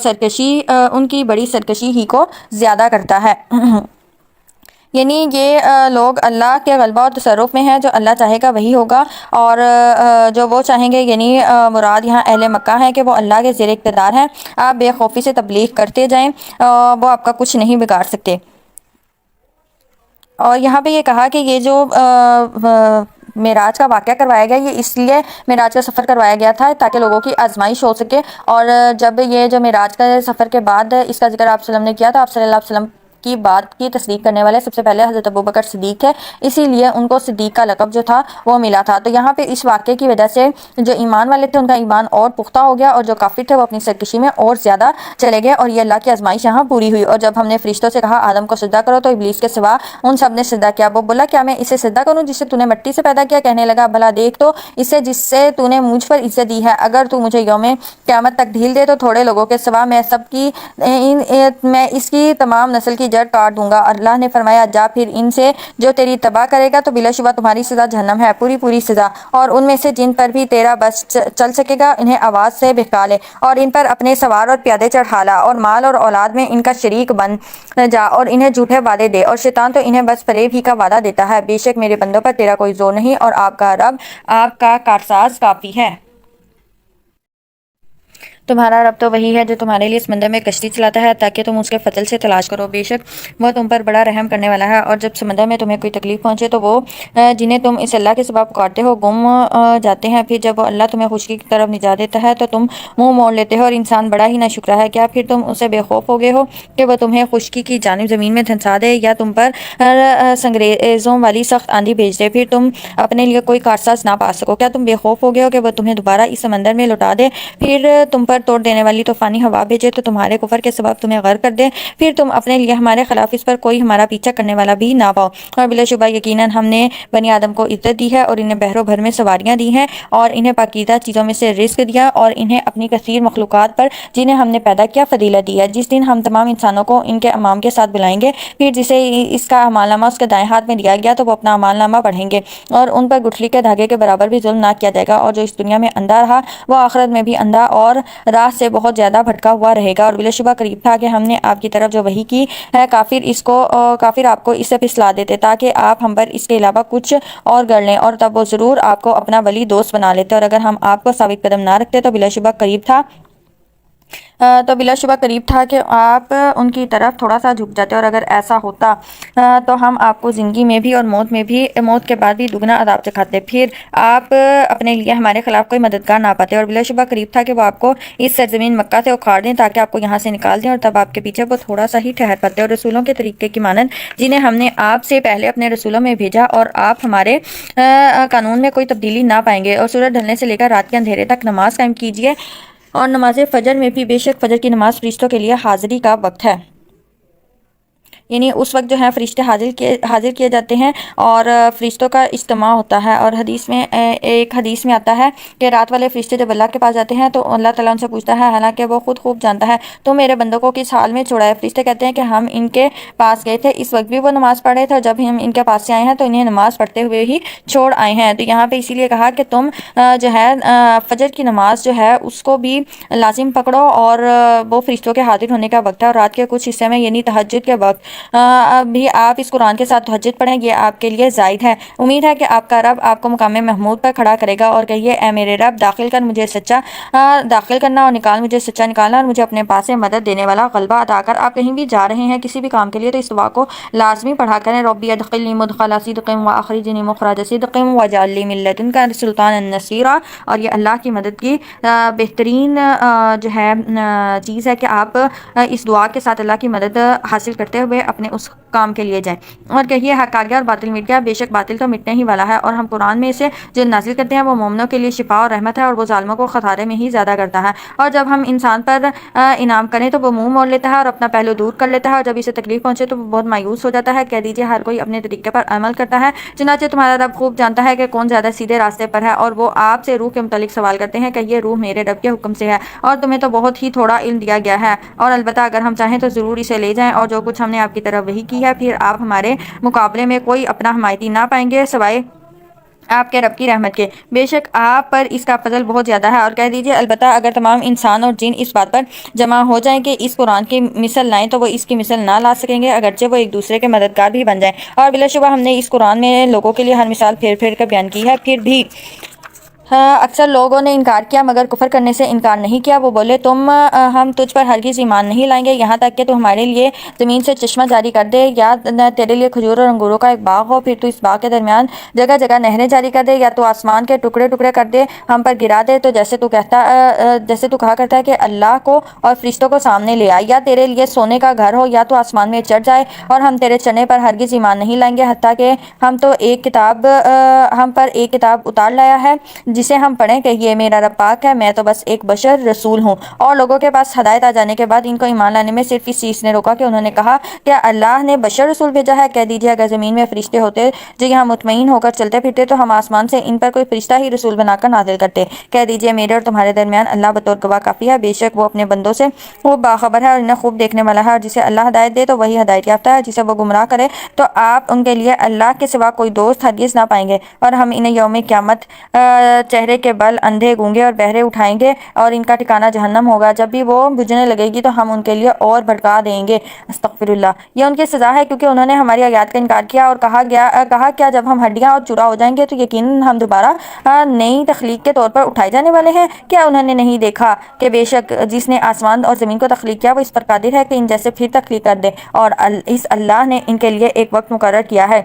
سرکشی ان کی بڑی سرکشی ہی کو زیادہ کرتا ہے۔ یعنی یہ لوگ اللہ کے غلبہ اور تصرف میں ہیں، جو اللہ چاہے گا وہی ہوگا، اور جو وہ چاہیں گے، یعنی مراد یہاں اہل مکہ ہیں کہ وہ اللہ کے زیر اقتدار ہیں۔ آپ بے خوفی سے تبلیغ کرتے جائیں، وہ آپ کا کچھ نہیں بگاڑ سکتے۔ اور یہاں پہ یہ کہا کہ یہ جو معراج کا واقعہ کروایا گیا، یہ اس لیے معراج کا سفر کروایا گیا تھا تاکہ لوگوں کی آزمائش ہو سکے، اور جب یہ جو معراج کا سفر کے بعد اس کا ذکر آپ صلی اللہ علیہ وسلم نے کیا، تو آپ صلی اللہ علیہ وسلم کی بات کی تصدیق کرنے والے سب سے پہلے حضرت ابوبکر صدیق ہے، اسی لیے ان کو صدیق کا لقب جو تھا وہ ملا تھا۔ تو یہاں پہ اس واقعے کی وجہ سے جو ایمان والے تھے ان کا ایمان اور پختہ ہو گیا، اور جو کافر تھے وہ اپنی سرکشی میں اور زیادہ چلے گئے، اور یہ اللہ کی آزمائش یہاں پوری ہوئی۔ اور جب ہم نے فرشتوں سے کہا آدم کو سجدہ کرو، تو ابلیس کے سوا ان سب نے سجدہ کیا۔ وہ بولا کیا میں اسے سجدہ کروں جسے تو نے مٹی سے پیدا کیا؟ کہنے لگا بھلا دیکھ تو اسے جس سے تو نے مجھ پر عزت دی ہے، اگر تو مجھے یوم قیامت تک ڈھیل دے تو تھوڑے لوگوں کے سوا میں اس کی تمام نسل کی جڑ کاٹ دوں گا۔ اللہ نے فرمایا جا پھر ان سے جو تیری تباہ کرے گا، تو بلا شبہ تمہاری سزا جہنم ہے، پوری پوری سزا، اور ان میں سے جن پر بھی تیرا بس چل سکے گا انہیں آواز سے بہکا لے، اور ان پر اپنے سوار اور پیادے چڑھا لا، اور مال اور اولاد میں ان کا شریک بن جا، اور انہیں جھوٹے وعدے دے، اور شیطان تو انہیں بس فریب ہی کا وعدہ دیتا ہے۔ بے شک میرے بندوں پر تیرا کوئی زور نہیں، اور آپ کا رب آپ کا کارساز کافی ہے۔ تمہارا رب تو وہی ہے جو تمہارے لیے سمندر میں کشتی چلاتا ہے تاکہ تم اس کے فضل سے تلاش کرو، بے شک وہ تم پر بڑا رحم کرنے والا ہے۔ اور جب سمندر میں تمہیں کوئی تکلیف پہنچے تو وہ جنہیں تم اس اللہ کے سوا پکارتے ہو گم جاتے ہیں، پھر جب وہ اللہ تمہیں خشکی کی طرف نجات دیتا ہے تو تم منہ موڑ لیتے ہو، اور انسان بڑا ہی ناشکرا ہے۔ کیا پھر تم اسے بے خوف ہو گئے ہو کہ وہ تمہیں خشکی کی جانب زمین میں دھنسا دے، یا تم پر سنگریزوں والی سخت آندھی بھیج دے، پھر تم اپنے لیے کوئی کارساز نہ پا سکو؟ کیا تم بے خوف ہو گئے ہو کہ وہ تمہیں دوبارہ اس سمندر میں لوٹا دے، پھر تم پر توڑ دینے والی طوفانی ہوا بھیجے تو تمہارے کفر کے سبب تمہیں غرق کر دے، پھر تم اپنے لیے ہمارے خلاف اس پر کوئی ہمارا پیچھا کرنے والا بھی نہ پاؤ؟ اور بلا شبہ یقیناً ہم نے بنی آدم کو عزت دی ہے، اور انہیں بحر و بھر میں سواریاں دی ہیں، اور انہیں پاکیزہ چیزوں میں سے رزق دیا، اور انہیں اپنی کثیر مخلوقات پر جنہیں ہم نے پیدا کیا فضیلت دی ہے۔ جس دن ہم تمام انسانوں کو ان کے امام کے ساتھ بلائیں گے، پھر جسے اس کا اعمال نامہ اس کے دائیں ہاتھ میں دیا گیا تو وہ اپنا اعمال نامہ پڑھیں گے، اور ان پر گٹھلی کے دھاگے کے برابر بھی ظلم نہ کیا جائے گا، اور جو اس دنیا میں اندھا رہا وہ آخرت میں بھی اندھا اور راہ سے بہت زیادہ بھٹکا ہوا رہے گا۔ اور بلا شبہ قریب تھا کہ ہم نے آپ کی طرف جو وحی کی ہے، کافر آپ کو اس سے پھسلا دیتے تاکہ آپ ہم پر اس کے علاوہ کچھ اور گڑھ لیں، اور تب وہ ضرور آپ کو اپنا ولی دوست بنا لیتے، اور اگر ہم آپ کو ثابت قدم نہ رکھتے تو بلا شبہ قریب تھا کہ آپ ان کی طرف تھوڑا سا جھک جاتے، اور اگر ایسا ہوتا تو ہم آپ کو زندگی میں بھی اور موت کے بعد بھی دگنا عذاب چکھاتے، پھر آپ اپنے لیے ہمارے خلاف کوئی مددگار نہ پاتے، اور بلا شبہ قریب تھا کہ وہ آپ کو اس سرزمین مکہ سے اکھاڑ دیں تاکہ آپ کو یہاں سے نکال دیں، اور تب آپ کے پیچھے وہ تھوڑا سا ہی ٹھہر پاتے، اور رسولوں کے طریقے کی مانند جنہیں ہم نے آپ سے پہلے اپنے رسولوں میں بھیجا، اور آپ ہمارے قانون میں کوئی تبدیلی نہ پائیں گے۔ اور سورج ڈھلنے سے لے کر رات کے اندھیرے تک نماز قائم کیجیے، اور نماز فجر میں بھی، بے شک فجر کی نماز فرشتوں کے لیے حاضری کا وقت ہے۔ یعنی اس وقت جو ہے فرشتے حاضر کیے جاتے ہیں اور فرشتوں کا اجتماع ہوتا ہے. اور ایک حدیث میں آتا ہے کہ رات والے فرشتے جب اللہ کے پاس جاتے ہیں تو اللہ تعالیٰ ان سے پوچھتا ہے، حالانکہ وہ خود خوب جانتا ہے، تو میرے بندوں کو کس حال میں چھوڑا ہے؟ فرشتے کہتے ہیں کہ ہم ان کے پاس گئے تھے، اس وقت بھی وہ نماز پڑھ رہے تھے، اور جب ہم ان کے پاس سے آئے ہیں تو انہیں نماز پڑھتے ہوئے ہی چھوڑ آئے ہیں. تو یہاں پہ اسی لیے کہا کہ تم جو ہے فجر کی نماز جو ہے اس کو بھی لازم پکڑو، اور وہ فرشتوں کے حاضر ہونے کا وقت ہے، اور رات کے کچھ حصے میں یعنی تہجد کے وقت بھی آپ اس قرآن کے ساتھ تہجد پڑھیں، یہ آپ کے لیے زائد ہے. امید ہے کہ آپ کا رب آپ کو مقام محمود پر کھڑا کرے گا، اور کہیے اے میرے رب داخل کرنا اور نکال مجھے سچا نکالنا، اور مجھے اپنے پاس سے مدد دینے والا غلبہ عطا کر. آپ کہیں بھی جا رہے ہیں کسی بھی کام کے لیے تو اس دعا کو لازمی پڑھا کریں. ربی ادخلنی مدخل صدق واخرجنی مخرج صدق واجعل لی من لدنک سلطانا نصیرا. اور یہ اللہ کی مدد کی بہترین جو ہے چیز ہے کہ آپ اس دعا کے ساتھ اللہ کی مدد حاصل کرتے ہوئے اپنے اس کام کے لیے جائیں. اور کہیے حق آ گیا اور باطل مٹ گیا، بے شک باطل تو مٹنے ہی والا ہے، اور ہم قرآن میں سے جو نازل کرتے ہیں وہ مومنوں کے لیے شفا اور رحمت ہے، اور وہ ظالموں کو خسارے میں ہی زیادہ کرتا ہے. اور جب ہم انسان پر انعام کریں تو وہ منہ موڑ لیتا ہے اور اپنا پہلو دور کر لیتا ہے، اور جب اسے تکلیف پہنچے تو وہ بہت مایوس ہو جاتا ہے. کہہ دیجیے ہر کوئی اپنے طریقے پر عمل کرتا ہے، چنانچہ تمہارا رب خوب جانتا ہے کہ کون زیادہ سیدھے راستے پر ہے. اور وہ آپ سے روح کے متعلق سوال کرتے ہیں، کہیے روح میرے رب کے حکم سے ہے، اور تمہیں تو بہت ہی تھوڑا علم دیا گیا ہے، اور البتہ اگر ہم چاہیں تو ضرور اسے لے جائیں. اور جو کچھ ہم نے آپ کی طرف وحی کی ہے پھر آپ ہمارے مقابلے میں کوئی اپنا حمایتی نہ پائیں گے سوائے آپ کے رب کی رحمت کے، بے شک آپ پر اس کا فضل بہت زیادہ ہے. اور کہہ دیجئے البتہ اگر تمام انسان اور جن اس بات پر جمع ہو جائیں کہ اس قرآن کی مثل لائیں تو وہ اس کی مثل نہ لا سکیں گے، اگرچہ وہ ایک دوسرے کے مددگار بھی بن جائیں. اور بلا شبہ ہم نے اس قرآن میں لوگوں کے لیے ہر مثال پھیر پھیر کر بیان کی ہے، پھر بھی اکثر لوگوں نے انکار کیا مگر کفر کرنے سے انکار نہیں کیا. وہ بولے ہم تجھ پر ہرگز ایمان نہیں لائیں گے یہاں تک کہ تو ہمارے لیے زمین سے چشمہ جاری کر دے، یا تیرے لیے کھجور اور انگوروں کا ایک باغ ہو، پھر تو اس باغ کے درمیان جگہ جگہ نہریں جاری کر دے، یا تو آسمان کے ٹکڑے ٹکڑے کر دے ہم پر گرا دے، تو جیسے تو کہا کرتا ہے کہ اللہ کو اور فرشتوں کو سامنے لے آئے، یا تیرے لیے سونے کا گھر ہو، یا تو آسمان میں چڑھ جائے، اور ہم تیرے چنے پر ہرگز ایمان نہیں لائیں گے حتیٰ کہ ہم پر ایک کتاب اتار لایا ہے جسے ہم پڑھیں کہ یہ میرا رب پاک ہے، میں تو بس ایک بشر رسول ہوں. اور لوگوں کے پاس ہدایت آ جانے کے بعد ان کو ایمان لانے میں صرف اس چیز نے روکا کہ انہوں نے کہا کہ اللہ نے بشر رسول بھیجا ہے. کہہ دیجیے اگر زمین میں فرشتے ہوتے جو یہاں مطمئن ہو کر چلتے پھرتے تو ہم آسمان سے ان پر کوئی فرشتہ ہی رسول بنا کر نازل کرتے. کہہ دیجیے میرے اور تمہارے درمیان اللہ بطور گواہ کافی ہے، بے شک وہ اپنے بندوں سے وہ باخبر ہے اور انہیں خوب دیکھنے والا ہے. اور جسے اللہ ہدایت دے تو وہی ہدایت یافتہ ہے، جسے وہ گمراہ کرے تو آپ ان کے لیے اللہ کے سوا کوئی دوست ہرگز نہ پائیں گے. اور ہم انہیں یوم قیامت چہرے کے بل اندھے گونگے اور بہرے اٹھائیں گے، اور ان کا ٹھکانہ جہنم ہوگا. جب بھی وہ بجھنے لگے گی تو ہم ان کے لیے اور بھڑکا دیں گے. استغفر اللہ. یہ ان کی سزا ہے کیونکہ انہوں نے ہماری آیات کا انکار کیا، اور کہا کیا جب ہم ہڈیاں اور چورا ہو جائیں گے تو یقیناً ہم دوبارہ نئی تخلیق کے طور پر اٹھائے جانے والے ہیں. کیا انہوں نے نہیں دیکھا کہ بے شک جس نے آسمان اور زمین کو تخلیق کیا وہ اس پر قادر ہے کہ ان جیسے پھر تخلیق کر دے. اور اس اللہ نے ان کے لیے ایک وقت مقرر کیا ہے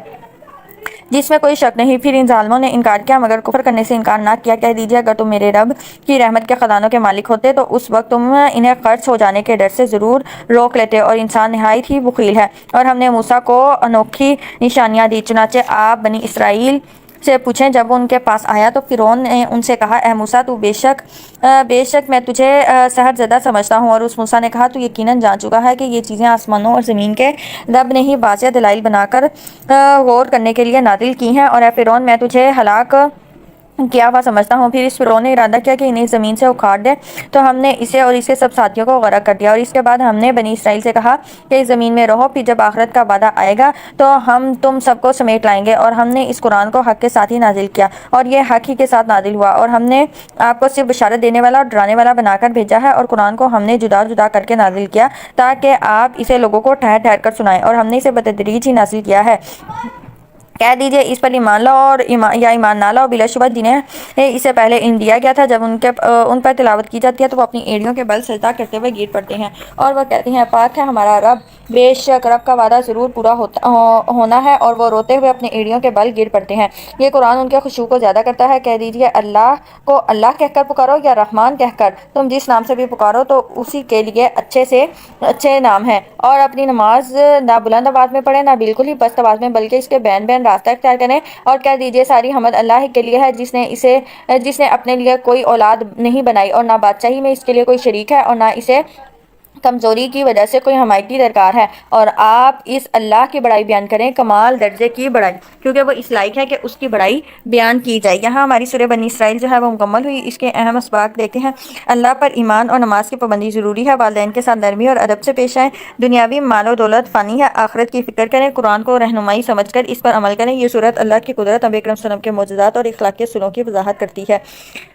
جس میں کوئی شک نہیں. پھر ان ظالموں نے انکار کیا مگر کفر کرنے سے انکار نہ کیا. کہہ دیجیے اگر تم میرے رب کی رحمت کے خزانوں کے مالک ہوتے تو اس وقت تم انہیں خرچ ہو جانے کے ڈر سے ضرور روک لیتے، اور انسان نہایت ہی بخیل ہے. اور ہم نے موسیٰ کو انوکھی نشانیاں دی، چنانچہ آپ بنی اسرائیل سے پوچھیں. جب وہ ان کے پاس آیا تو فرعون نے ان سے کہا اے موسیٰ تو بے شک میں تجھے سحر زدہ سمجھتا ہوں. اور اس موسیٰ نے کہا تو یقیناً جان چکا ہے کہ یہ چیزیں آسمانوں اور زمین کے رب نے ہی واضح دلائل بنا کر غور کرنے کے لیے نازل کی ہیں. اور اے فرعون میں تجھے ہلاک کیا ہوا سمجھتا ہوں. پھر اس فرعون نے ارادہ کیا کہ انہیں زمین سے اکھاڑ دے، تو ہم نے اسے اور اس کے سب ساتھیوں کو غرق کر دیا. اور اس کے بعد ہم نے بنی اسرائیل سے کہا کہ اس زمین میں رہو، پھر جب آخرت کا وعدہ آئے گا تو ہم تم سب کو سمیٹ لائیں گے. اور ہم نے اس قرآن کو حق کے ساتھ ہی نازل کیا، اور یہ حق ہی کے ساتھ نازل ہوا. اور ہم نے آپ کو صرف بشارت دینے والا اور ڈرانے والا بنا کر بھیجا ہے. اور قرآن کو ہم نے جدا جدا کر کے نازل کیا تاکہ آپ اسے لوگوں کو ٹھہر ٹھہر کر سنائیں. اور ہم نے اسے بتدریج ہی نازل کیا ہے. کہہ دیجئے اس پر ایمان لاؤ اور یا ایمان نہ لاؤ، بلا شبہ جنہیں اسے پہلے علم دیا گیا تھا جب ان پر تلاوت کی جاتی ہے تو وہ اپنی ایڑیوں کے بل سجدہ کرتے ہوئے گر پڑتے ہیں، اور وہ کہتے ہیں پاک ہے ہمارا رب، بے شک رب کا وعدہ ضرور پورا ہونا ہے. اور وہ روتے ہوئے اپنی ایڑیوں کے بل گر پڑتے ہیں. یہ قرآن ان کے خشوع کو زیادہ کرتا ہے. کہہ دیجئے اللہ کو اللہ کہہ کر پکارو یا رحمان کہہ کر، تم جس نام سے بھی پکارو تو اسی کے لیے اچھے سے اچھے نام ہیں. اور اپنی نماز نہ بلند آواز میں پڑھیں نہ بالکل ہی پست آواز میں، بلکہ اس کے بین بین راستہ اختیار کریں. اور کہہ دیجئے ساری حمد اللہ کے لیے ہے جس نے اپنے لیے کوئی اولاد نہیں بنائی اور نہ بادشاہی میں اس کے لیے کوئی شریک ہے، اور نہ اسے کمزوری کی وجہ سے کوئی حمایتی درکار ہے اور آپ اس اللہ کی بڑائی بیان کریں، کمال درجے کی بڑائی، کیونکہ وہ اس لائق ہے کہ اس کی بڑائی بیان کی جائے۔ یہاں ہماری سورہ بنی اسرائیل جو ہے وہ مکمل ہوئی۔ اس کے اہم اسباق دیکھتے ہیں۔ اللہ پر ایمان اور نماز کی پابندی ضروری ہے۔ والدین کے ساتھ نرمی اور ادب سے پیش آئیں۔ دنیاوی مال و دولت فانی ہے، آخرت کی فکر کریں۔ قرآن کو رہنمائی سمجھ کر اس پر عمل کریں۔ یہ صورت اللہ کی قدرت، نبی اکرم صلی اللہ علیہ وسلم کے معجزات اور اخلاق کے اصولوں کی وضاحت کرتی ہے۔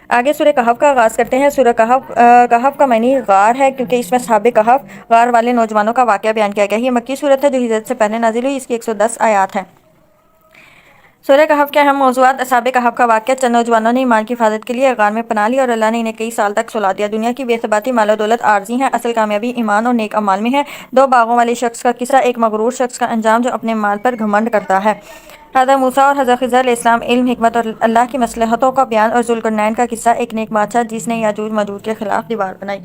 آگے سورہ کہف کا آغاز کرتے ہیں۔ سورہ کہف کا معنی غار ہے، کیونکہ اس میں اصحاب کہف غار والے نوجوانوں کا واقعہ بیان کیا گیا ہے۔ یہ مکی صورت ہے جو ہجرت سے پہلے نازل ہوئی۔ اس کی 110 آیات ہیں۔ سورہ کہف کے اہم موضوعات: اصحاب کہف کا واقعہ، چند نوجوانوں نے ایمان کی حفاظت کے لیے غار میں پناہ لی اور اللہ نے انہیں کئی سال تک سلا دیا۔ دنیا کی بے ثباتی، مال و دولت عارضی ہیں، اصل کامیابی ایمان اور نیک اعمال میں ہے۔ دو باغوں والے شخص کا قصہ، ایک مغرور شخص کا انجام جو اپنے مال پر گھمنڈ کرتا ہے۔ حضرت موسیٰ اور حضرت خضر علیہ السلام، علم، حکمت اور اللہ کی مصلحتوں کا بیان، اور ذوالقرنین کا قصہ، ایک نیک بادشاہ جس نے یاجوج ماجوج کے خلاف دیوار بنائی۔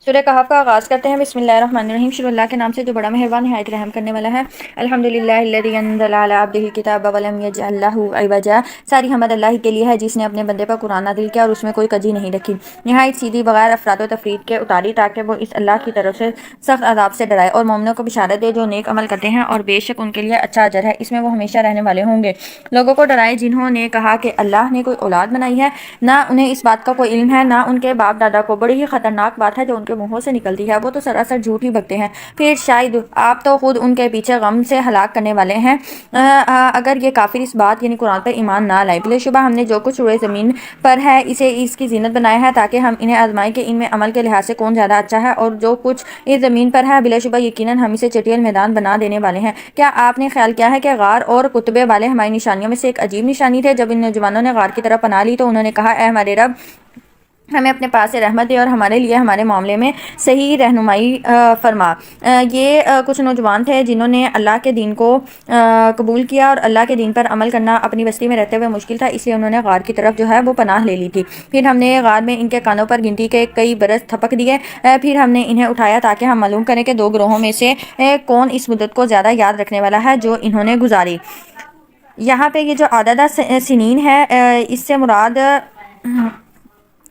سورہ کہف کا آغاز کرتے ہیں۔ بسم اللہ الرحمن الرحیم، شروع اللہ کے نام سے جو بڑا مہربان نہایت رحم کرنے والا ہے۔ الحمدللہ الذی انزل علی عبدہ الکتاب ولم یجعل لہ عوجا، ساری حمد اللہ کے لیے ہے جس نے اپنے بندے پر قرآن نازل کیا اور اس میں کوئی کجی نہیں رکھی، نہایت سیدھی بغیر افراد و تفرید کے اتاری، تاکہ وہ اس اللہ کی طرف سے سخت عذاب سے ڈرائے اور مومنوں کو بشارت دے جو نیک عمل کرتے ہیں، اور بے شک ان کے لیے اچھا اجر ہے، اس میں وہ ہمیشہ رہنے والے ہوں گے۔ لوگوں کو ڈرائے جنہوں نے کہا کہ اللہ نے کوئی اولاد بنائی ہے، نہ انہیں اس بات کا کوئی علم ہے نہ ان کے باپ دادا کو، بڑی ہی خطرناک بات ہے جو ان کے منہوں سے نکلتی ہے، وہ تو سراسر جھوٹ ہی بکتے ہیں، پھر شاید آپ تو خود ان کے پیچھے غم سے ہلاک کرنے والے ہیں اگر یہ کافر اس بات یعنی قرآن پر ایمان نہ لائے۔ بلا شبہ ہم نے جو کچھ روئے زمین پر ہے اسے اس کی زینت بنایا ہے تاکہ ہم انہیں آزمائیں کہ ان میں عمل کے لحاظ سے کون زیادہ اچھا ہے، اور جو کچھ اس زمین پر ہے بلا شبہ یقیناً ہم اسے چٹیل میدان بنا دینے والے ہیں۔ کیا آپ نے خیال کیا ہے کہ غار اور کتبے والے ہماری نشانیوں میں سے ایک عجیب نشانی تھے؟ جب ان نوجوانوں نے غار کی طرف پناہ لی تو انہوں نے کہا، اے ہمارے رب، ہمیں اپنے پاس سے رحمت دے اور ہمارے لیے ہمارے معاملے میں صحیح رہنمائی فرما۔ یہ کچھ نوجوان تھے جنہوں نے اللہ کے دین کو قبول کیا، اور اللہ کے دین پر عمل کرنا اپنی بستی میں رہتے ہوئے مشکل تھا، اس لیے انہوں نے غار کی طرف جو ہے وہ پناہ لے لی تھی۔ پھر ہم نے غار میں ان کے کانوں پر گنتی کے کئی برس تھپک دیے، پھر ہم نے انہیں اٹھایا تاکہ ہم معلوم کریں کہ دو گروہوں میں سے کون اس مدت کو زیادہ یاد رکھنے والا ہے جو انہوں نے گزاری۔ یہاں پہ یہ جو عدد سنین ہے اس سے مراد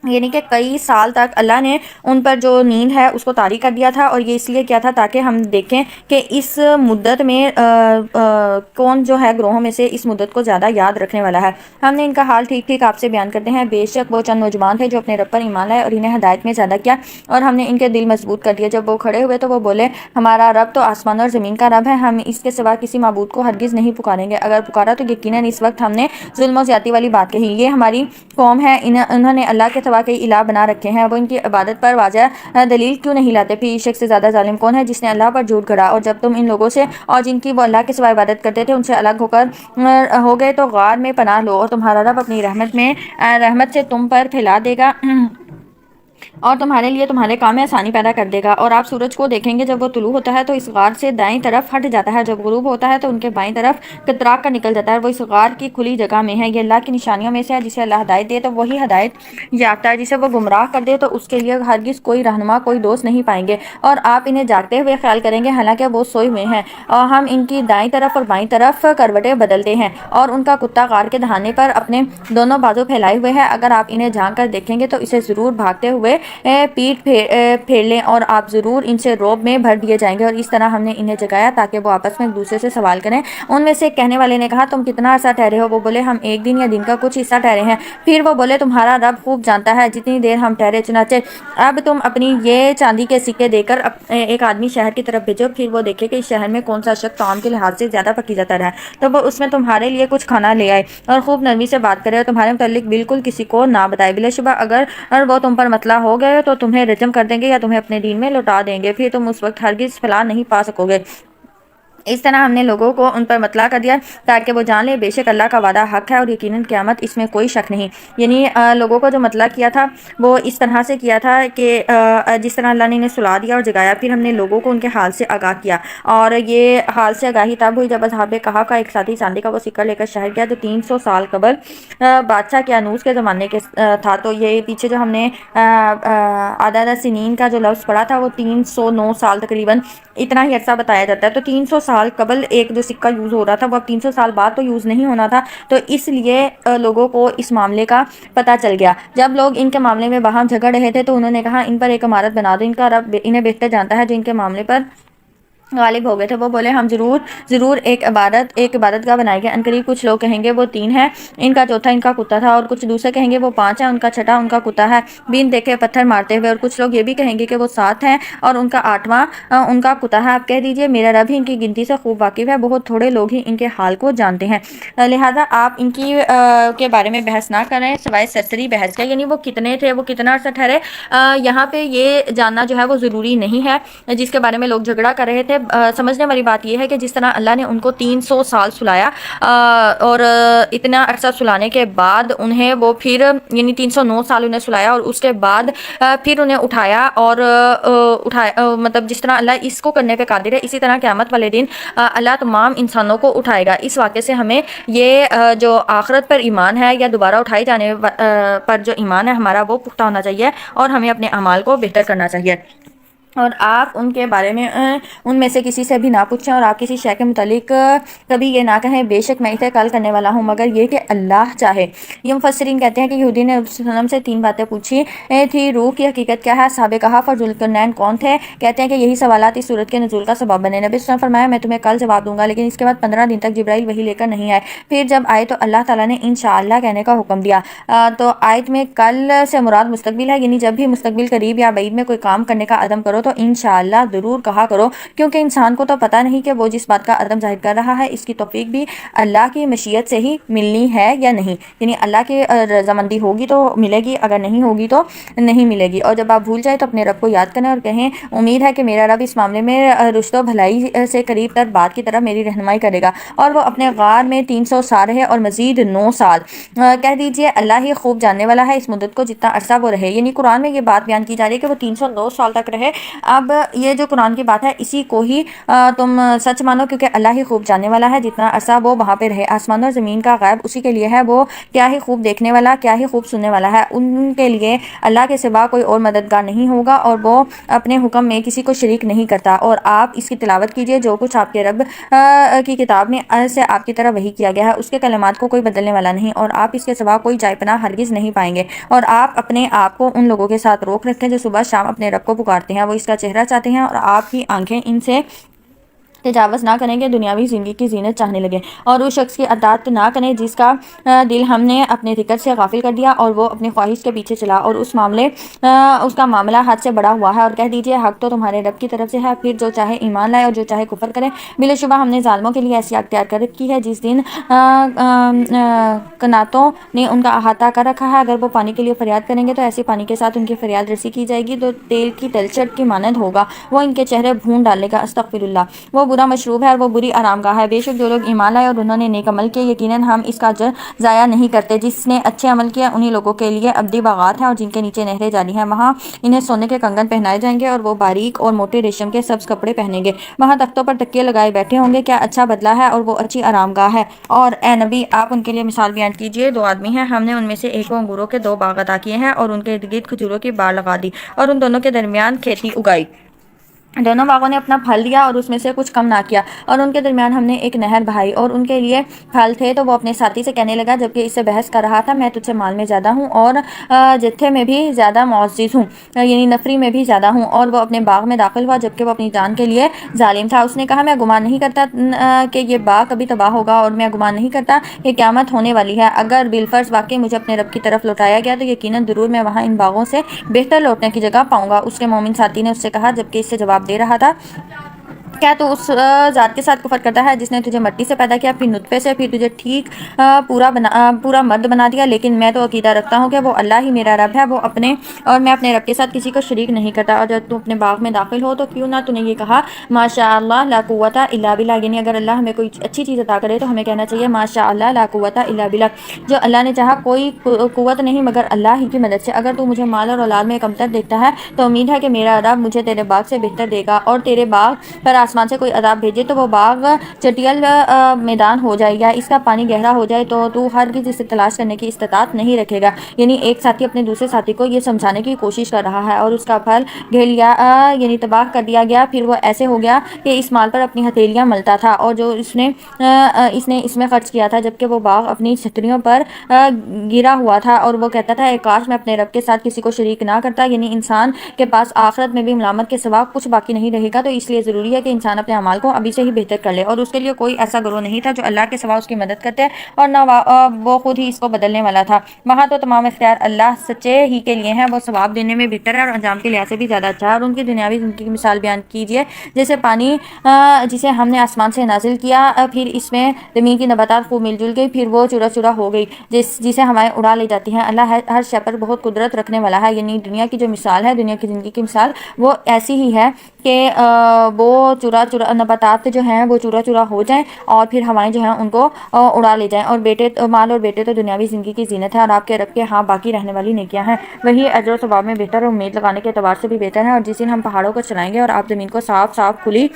یعنی کہ کئی سال تک اللہ نے ان پر جو نیند ہے اس کو طاری کر دیا تھا، اور یہ اس لیے کیا تھا تاکہ ہم دیکھیں کہ اس مدت میں کون جو ہے گروہوں میں سے اس مدت کو زیادہ یاد رکھنے والا ہے۔ ہم نے ان کا حال ٹھیک ٹھیک آپ سے بیان کرتے ہیں۔ بے شک وہ چند نوجوان تھے جو اپنے رب پر ایمان لائے اور انہیں ہدایت میں زیادہ کیا، اور ہم نے ان کے دل مضبوط کر دیا۔ جب وہ کھڑے ہوئے تو وہ بولے، ہمارا رب تو آسمان اور زمین کا رب ہے، ہم اس کے سوا کسی معبود کو ہرگز نہیں پکاریں گے، اگر پکارا تو یقیناً اس وقت ہم نے ظلم و زیادتی والی بات کہی۔ یہ ہماری قوم ہے، انہوں نے اللہ کے سوا کئی الہ بنا رکھے ہیں، وہ ان کی عبادت پر واضح دلیل کیوں نہیں لاتے؟ پھر اس شخص سے زیادہ ظالم کون ہے جس نے اللہ پر جھوٹ گھڑا؟ اور جب تم ان لوگوں سے اور جن کی وہ اللہ کے سوا عبادت کرتے تھے ان سے الگ ہو گئے تو غار میں پناہ لو، اور تمہارا رب اپنی رحمت سے تم پر پھیلا دے گا اور تمہارے لیے تمہارے کام میں آسانی پیدا کر دے گا۔ اور آپ سورج کو دیکھیں گے جب وہ طلوع ہوتا ہے تو اس غار سے دائیں طرف ہٹ جاتا ہے، جب غروب ہوتا ہے تو ان کے بائیں طرف کتراک کر نکل جاتا ہے، وہ اس غار کی کھلی جگہ میں ہے۔ یہ اللہ کی نشانیوں میں سے ہے، جسے اللہ ہدایت دے تو وہی ہدایت یافتہ ہے، جسے وہ گمراہ کر دے تو اس کے لیے ہرگز کوئی رہنما، کوئی دوست نہیں پائیں گے۔ اور آپ انہیں جاگتے ہوئے خیال کریں گے حالانکہ وہ سوئے ہوئے ہیں، اور ہم ان کی دائیں طرف اور بائیں طرف کروٹیں بدلتے ہیں، اور ان کا کتا غار کے دہانے پر اپنے دونوں بازو پھیلائے ہوئے ہے۔ اگر آپ انہیں جھانک کر دیکھیں گے تو اسے ضرور بھاگتے ہوئے پیٹ پھیر لیں، اور آپ ضرور ان سے رعب میں بھر دیے جائیں گے۔ اور اس طرح ہم نے انہیں جگایا تاکہ وہ آپس میں ایک دوسرے سے سوال کریں۔ ان میں سے ایک کہنے والے نے کہا، تم کتنا عرصہ ٹھہرے ہو؟ وہ بولے، ہم ایک دن یا دن کا کچھ حصہ ٹھہرے ہیں۔ پھر وہ بولے، تمہارا رب خوب جانتا ہے جتنی دیر ہم ٹھہرے، چنانچہ اب تم اپنی یہ چاندی کے سکے دے کر ایک آدمی شہر کی طرف بھیجو، پھر وہ دیکھے کہ اس شہر میں کون سا شخص طعام کے لحاظ سے زیادہ پکیزہ تر ہے، تو وہ اس میں تمہارے لیے کچھ کھانا لے آئے اور خوب نرمی سے بات کرے اور تمہارے متعلق بالکل کسی کو نہ بتائے۔ بلا شبہ اگر وہ تم پر مطلع ہو گئے تو تمہیں رجم کر دیں گے یا تمہیں اپنے دین میں لوٹا دیں گے، پھر تم اس وقت ہرگز فلاح نہیں پا سکو گے۔ اس طرح ہم نے لوگوں کو ان پر مطلع کر دیا تاکہ وہ جان لیں بے شک اللہ کا وعدہ حق ہے اور یقیناً قیامت اس میں کوئی شک نہیں۔ یعنی لوگوں کو جو مطلع کیا تھا وہ اس طرح سے کیا تھا کہ جس طرح اللہ نے انہیں سلا دیا اور جگایا، پھر ہم نے لوگوں کو ان کے حال سے آگاہ کیا، اور یہ حال سے آگاہی تب ہوئی جب اصحاب کہف کا ایک ساتھی چاندی کا وہ سکہ لے کر شہر گیا جو 300 سال قبل بادشاہ کیانوس کے زمانے کے تھا۔ تو یہ پیچھے جو ہم نے عدد سنین کا جو لفظ پڑھا تھا وہ 309 سال تقریباً اتنا ہی عرصہ بتایا جاتا ہے، تو 300 سال قبل ایک جو سکہ یوز ہو رہا تھا وہ اب 300 سال بعد تو یوز نہیں ہونا تھا، تو اس لیے لوگوں کو اس معاملے کا پتہ چل گیا۔ جب لوگ ان کے معاملے میں باہم جھگڑ رہے تھے تو انہوں نے کہا ان پر ایک عمارت بنا دو، ان کا رب انہیں بہتر جانتا ہے جو ان کے معاملے پر غالب ہو گئے تھے۔ وہ بولے ہم ضرور ایک عبادت گاہ بنائیں گے، عنقریب کچھ لوگ کہیں گے وہ 3 ہے، ان کا چوتھا ان کا کتا تھا، اور کچھ دوسرے کہیں گے وہ 5 ہے، ان کا چھٹا ان کا کتا ہے بین دیکھے پتھر مارتے ہوئے، اور کچھ لوگ یہ بھی کہیں گے کہ وہ 7 ہیں اور ان کا 8واں ان کا کتا ہے۔ آپ کہہ دیجئے میرا رب ہی ان کی گنتی سے خوب واقف ہے، بہت تھوڑے لوگ ہی ان کے حال کو جانتے ہیں، لہذا آپ ان کی کے بارے میں بحث نہ کریں سوائے سرسری بحث کے، یعنی وہ کتنے تھے، وہ کتنا عرصہ ٹھہرے، یہاں پہ یہ جاننا جو ہے وہ ضروری نہیں ہے جس کے بارے میں لوگ جھگڑا کر رہے تھے۔ سمجھنے والی بات یہ ہے کہ جس طرح اللہ نے ان کو 300 سال سلایا اور اتنا عرصہ سلانے کے بعد انہیں وہ پھر یعنی 309 سال انہیں سلایا اور اس کے بعد پھر انہیں اٹھایا، اور مطلب جس طرح اللہ اس کو کرنے پہ قادر ہے اسی طرح قیامت والے دن اللہ تمام انسانوں کو اٹھائے گا۔ اس واقعے سے ہمیں یہ جو آخرت پر ایمان ہے یا دوبارہ اٹھائے جانے پر جو ایمان ہے ہمارا وہ پختہ ہونا چاہیے، اور ہمیں اپنے اعمال کو بہتر کرنا چاہیے، اور آپ ان کے بارے میں ان میں سے کسی سے بھی نہ پوچھیں، اور آپ کسی شے کے متعلق کبھی یہ نہ کہیں بے شک میں اسے کل کرنے والا ہوں مگر یہ کہ اللہ چاہے۔ یہ مفسرین کہتے ہیں کہ یہودی نے رسول اللہ سے 3 باتیں پوچھی تھی، روح کی حقیقت کیا ہے، اصحاب کہف اور ذوالقرنین کون تھے، کہتے ہیں کہ یہی سوالات اس سورت کے نزول کا سبب بنے۔ نبی صلی اللہ علیہ وسلم فرمایا میں تمہیں کل جواب دوں گا، لیکن اس کے بعد 15 دن تک جبرائیل وحی لے کر نہیں آئے، پھر جب آئے تو اللہ تعالیٰ نے انشاءاللہ کہنے کا حکم دیا۔ تو آیت میں کل سے مراد مستقبل ہے، یعنی جب بھی مستقبل قریب یا بعید میں کوئی کام کرنے کا عزم کرو تو انشاءاللہ ضرور کہا کرو، کیونکہ انسان کو تو پتہ نہیں کہ وہ جس بات کا عزم ظاہر کر رہا ہے اس کی توفیق بھی اللہ کی مشیت سے ہی ملنی ہے یا نہیں، یعنی اللہ کی رضامندی ہوگی تو ملے گی، اگر نہیں ہوگی تو نہیں ملے گی۔ اور جب آپ بھول جائیں تو اپنے رب کو یاد کریں اور کہیں امید ہے کہ میرا رب اس معاملے میں رشد و بھلائی سے قریب تر بات کی طرف میری رہنمائی کرے گا، اور وہ اپنے غار میں 300 سال رہے اور مزید 9 سال، کہہ دیجئے اللہ ہی خوب جاننے والا ہے اس مدت کو جتنا عرصہ وہ رہے، یعنی قرآن میں یہ بات بیان کی جا رہی ہے کہ وہ 309 سال تک رہے۔ اب یہ جو قرآن کی بات ہے اسی کو ہی تم سچ مانو، کیونکہ اللہ ہی خوب جاننے والا ہے جتنا عرصہ وہ وہاں پہ رہے۔ آسمان اور زمین کا غیب اسی کے لیے ہے، وہ کیا ہی خوب دیکھنے والا، کیا ہی خوب سننے والا ہے، ان کے لیے اللہ کے سوا کوئی اور مددگار نہیں ہوگا، اور وہ اپنے حکم میں کسی کو شریک نہیں کرتا۔ اور آپ اس کی تلاوت کیجئے جو کچھ آپ کے رب کی کتاب میں سے آپ کی طرف وحی کیا گیا ہے، اس کے کلمات کو کوئی بدلنے والا نہیں، اور آپ اس کے سوا کوئی جائے پناہ ہرگز نہیں پائیں گے۔ اور آپ اپنے آپ کو ان لوگوں کے ساتھ روک رکھیں جو صبح شام اپنے رب کو پکارتے ہیں، وہ اس کا چہرہ چاہتے ہیں اور آپ کی آنکھیں ان سے تجاوز نہ کریں گے، دنیاوی زندگی کی زینت چاہنے لگے، اور اس شخص کی اطاعت نہ کریں جس کا دل ہم نے اپنے ذکر سے غافل کر دیا اور وہ اپنی خواہش کے پیچھے چلا، اور اس کا معاملہ حد سے بڑا ہوا ہے، اور کہہ دیجئے حق تو تمہارے رب کی طرف سے ہے، پھر جو چاہے ایمان لائے اور جو چاہے کفر کرے۔ بلا شبہ ہم نے ظالموں کے لیے ایسی اختیار کر رکھی ہے جس دن کناتوں نے ان کا احاطہ کر رکھا ہے، اگر وہ پانی کے لیے فریاد کریں گے تو ایسی پانی کے ساتھ ان کی فریاد رسی کی جائے گی تو تیل کی تلچھٹ کی مانند ہوگا، وہ ان کے چہرے بھون ڈالے گا، استغفر اللہ، وہ برا مشروب ہے اور وہ بری آرام گاہ ہے۔ بے شک جو لوگ ایمان لائے اور انہوں نے نیک عمل کیے یقیناً ہم اس کا اجر ضائع نہیں کرتے، جس نے اچھے عمل کیا انہی لوگوں کے لیے ابدی باغات ہیں اور جن کے نیچے نہریں جاری ہیں، وہاں انہیں سونے کے کنگن پہنائے جائیں گے اور وہ باریک اور موٹے ریشم کے سبز کپڑے پہنیں گے، وہاں تختوں پر تکیے لگائے بیٹھے ہوں گے، کیا اچھا بدلہ ہے اور وہ اچھی آرام گاہ ہے۔ اور اے نبی آپ ان کے لیے مثال بیان کیجئے، 2 آدمی ہیں، ہم نے ان میں سے ایک کو انگوروں کے 2 باغ عطا کیے ہیں اور ان کے ارد گرد کھجوروں کی باڑ لگا دی اور ان دونوں کے درمیان کھیتی اگائی، دونوں باغوں نے اپنا پھل دیا اور اس میں سے کچھ کم نہ کیا، اور ان کے درمیان ہم نے ایک نہر بہائی اور ان کے لیے پھل تھے، تو وہ اپنے ساتھی سے کہنے لگا جبکہ اس سے بحث کر رہا تھا میں تجھ سے مال میں زیادہ ہوں اور جتھے میں بھی زیادہ معزز ہوں، یعنی نفری میں بھی زیادہ ہوں، اور وہ اپنے باغ میں داخل ہوا جبکہ وہ اپنی جان کے لیے ظالم تھا۔ اس نے کہا میں گمان نہیں کرتا کہ یہ باغ کبھی تباہ ہوگا، اور میں گمان نہیں کرتا کہ قیامت ہونے والی ہے، اگر بالفرض واقعی مجھے اپنے رب کی طرف لوٹایا گیا تو یقیناً ضرور میں وہاں ان باغوں سے بہتر لوٹنے کی جگہ پاؤں گا۔ اس کے مومن ساتھی نے اس سے کہا جبکہ اس سے جواب دے رہا تھا کیا تو اس ذات کے ساتھ کفر کرتا ہے جس نے تجھے مٹی سے پیدا کیا، پھر نطفے سے، پھر تجھے ٹھیک پورا مرد بنا دیا، لیکن میں تو عقیدہ رکھتا ہوں کہ وہ اللہ ہی میرا رب ہے، وہ اپنے اور میں اپنے رب کے ساتھ کسی کو شریک نہیں کرتا، اور جب تو اپنے باغ میں داخل ہو تو کیوں نہ تو نے یہ کہا ماشاء اللہ لا قوت الا باللہ، یعنی اگر اللہ ہمیں کوئی اچھی چیز عطا کرے تو ہمیں کہنا چاہیے ماشاء اللہ لا قوت الا باللہ، جو اللہ نے چاہا کوئی قوت نہیں مگر اللہ ہی کی مدد سے، اگر تو مجھے مال اور اولاد میں کمتر دیکھتا ہے تو امید ہے کہ میرا رب مجھے تیرے باغ سے بہتر دے گا، اور تیرے باغ پر آسمان سے کوئی عذاب بھیجے تو وہ باغ چٹیل میدان ہو جائے گا، اس کا پانی گہرا ہو جائے تو ہرگز اسے تلاش کرنے کی استطاعت نہیں رکھے گا۔ یعنی ایک ساتھی اپنے دوسرے ساتھی کو یہ سمجھانے کی کوشش کر رہا ہے اور اس کا پھل گھیلیا یعنی تباہ کر دیا گیا۔ پھر وہ ایسے ہو گیا کہ اس مال پر اپنی ہتھیلیاں ملتا تھا اور جو اس نے اس میں خرچ کیا تھا، جبکہ وہ باغ اپنی چھتریوں پر گرا ہوا تھا اور وہ کہتا تھا کاش میں اپنے رب کے ساتھ کسی کو شریک نہ کرتا۔ یعنی انسان کے پاس آخرت میں بھی ملامت کے سوا کچھ باقی نہیں رہے گا، تو اس لیے ضروری ہے کہ انسان اپنے اعمال کو ابھی سے ہی بہتر کر لے، اور اس کے لیے کوئی ایسا گروہ نہیں تھا جو اللہ کے سوا اس کی مدد کرتے اور نہ وہ خود ہی اس کو بدلنے والا تھا۔ وہاں تو تمام اختیار اللہ سچے ہی کے لیے ہیں، وہ ثواب دینے میں بہتر ہے اور انجام کے لحاظ سے بھی زیادہ اچھا ہے۔ اور ان کی دنیاوی زندگی کی مثال بیان کیجیے، جیسے پانی جسے ہم نے آسمان سے نازل کیا، پھر اس میں زمین کی نباتات خوب مل جل گئی، پھر وہ چورا چورا ہو گئی جسے ہوائیں اڑا لے جاتی ہیں۔ اللہ ہر شے پر بہت قدرت رکھنے والا ہے۔ یعنی دنیا کی جو مثال ہے، دنیا کی زندگی کی مثال وہ ایسی ہی ہے کہ وہ نباتات جو ہیں وہ چورا چورا ہو جائیں اور پھر ہوائیں جو ہیں ان کو اڑا لے جائیں، اور مال اور بیٹے تو دنیاوی زندگی کی زینت ہے اور آپ کے رب کے ہاں باقی رہنے والی نیکیاں ہیں، وہی اجر و ثواب میں بہتر اور امید لگانے کے اعتبار سے بھی بہتر ہے۔ اور جس دن ہم پہاڑوں کو چلائیں گے اور آپ زمین کو صاف صاف کھلی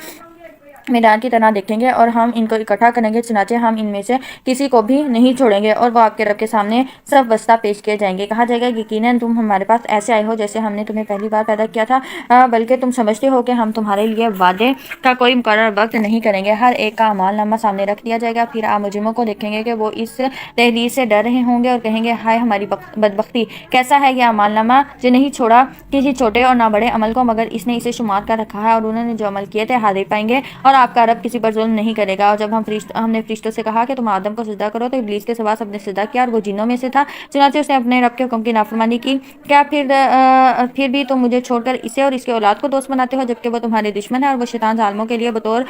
میدان کی طرح دیکھیں گے اور ہم ان کو اکٹھا کریں گے، چنانچہ ہم ان میں سے کسی کو بھی نہیں چھوڑیں گے اور وہ آپ کے رب کے سامنے سب واسطہ پیش کیے جائیں گے۔ کہا جائے گا یقیناً تم ہمارے پاس ایسے آئے ہو جیسے ہم نے تمہیں پہلی بار پیدا کیا تھا، بلکہ تم سمجھتے ہو کہ ہم تمہارے لیے وعدے کا کوئی مقرر وقت نہیں کریں گے۔ ہر ایک کا اعمال نامہ سامنے رکھ دیا جائے گا، پھر آپ مجرموں کو دیکھیں گے کہ وہ اس تحریر سے ڈر رہے ہوں گے اور کہیں گے ہائے ہماری بدبختی، کیسا ہے یہ اعمال نامہ جو نہیں چھوڑا کسی چھوٹے اور نہ بڑے عمل کو، مگر اس نے اسے شمار کر رکھا ہے اور انہوں نے جو عمل کیے تھے حاضر پائیں گے، اور آپ کا رب کسی پر ظلم نہیں کرے گا۔ اور جب ہم نے فرشتوں سے کہا کہ تم آدم کو سجدہ کرو تو ابلیس کے سوا سب نے سجدہ کیا اور وہ جنوں میں سے تھا، چنانچہ اس نے اپنے رب کے حکم کی نافرمانی کی۔ کیا پھر بھی تم مجھے چھوڑ کر اسے اور اس کے اولاد کو دوست بناتے ہو، جبکہ وہ تمہارے دشمن ہے اور وہ شیطان ظالموں کے لیے بطور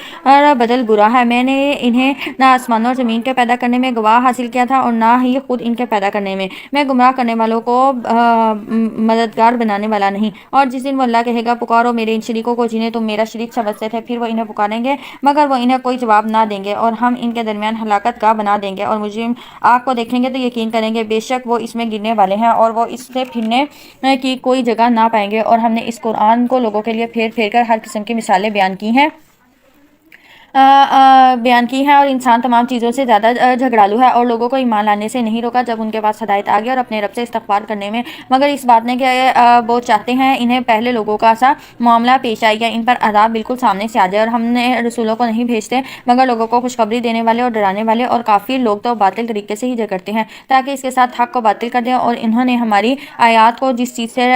بدل برا ہے۔ میں نے انہیں نہ آسمانوں اور زمین کے پیدا کرنے میں گواہ حاصل کیا تھا اور نہ ہی خود ان کے پیدا کرنے میں گمراہ کرنے والوں کو مددگار بنانے والا نہیں۔ اور جس دن وہ اللہ کہے گا پکارو میرے ان شریکوں کو جنہیں تم میرا شریک سمجھتے تھے، پھر وہ انہیں پکاریں گے مگر وہ انہیں کوئی جواب نہ دیں گے اور ہم ان کے درمیان ہلاکت گاہ بنا دیں گے۔ اور مجرم آگ کو دیکھیں گے تو یقین کریں گے بے شک وہ اس میں گرنے والے ہیں اور وہ اس سے پھرنے کی کوئی جگہ نہ پائیں گے۔ اور ہم نے اس قرآن کو لوگوں کے لیے پھیر پھیر کر ہر قسم کی مثالیں بیان کی ہیں اور انسان تمام چیزوں سے زیادہ جھگڑالو ہے اور لوگوں کو ایمان لانے سے نہیں روکا جب ان کے پاس ہدایت آ گئی اور اپنے رب سے استغفار کرنے میں، مگر اس بات نے کہ وہ چاہتے ہیں انہیں پہلے لوگوں کا سا معاملہ پیش آئے گا، ان پر عذاب بالکل سامنے سے آ جائے۔ اور ہم نے رسولوں کو نہیں بھیجتے مگر لوگوں کو خوشخبری دینے والے اور ڈرانے والے، اور کافر لوگ تو باطل طریقے سے ہی جھگڑتے ہیں تاکہ اس کے ساتھ حق کو باطل کر دیں، اور انہوں نے ہماری آیات کو جس چیز سے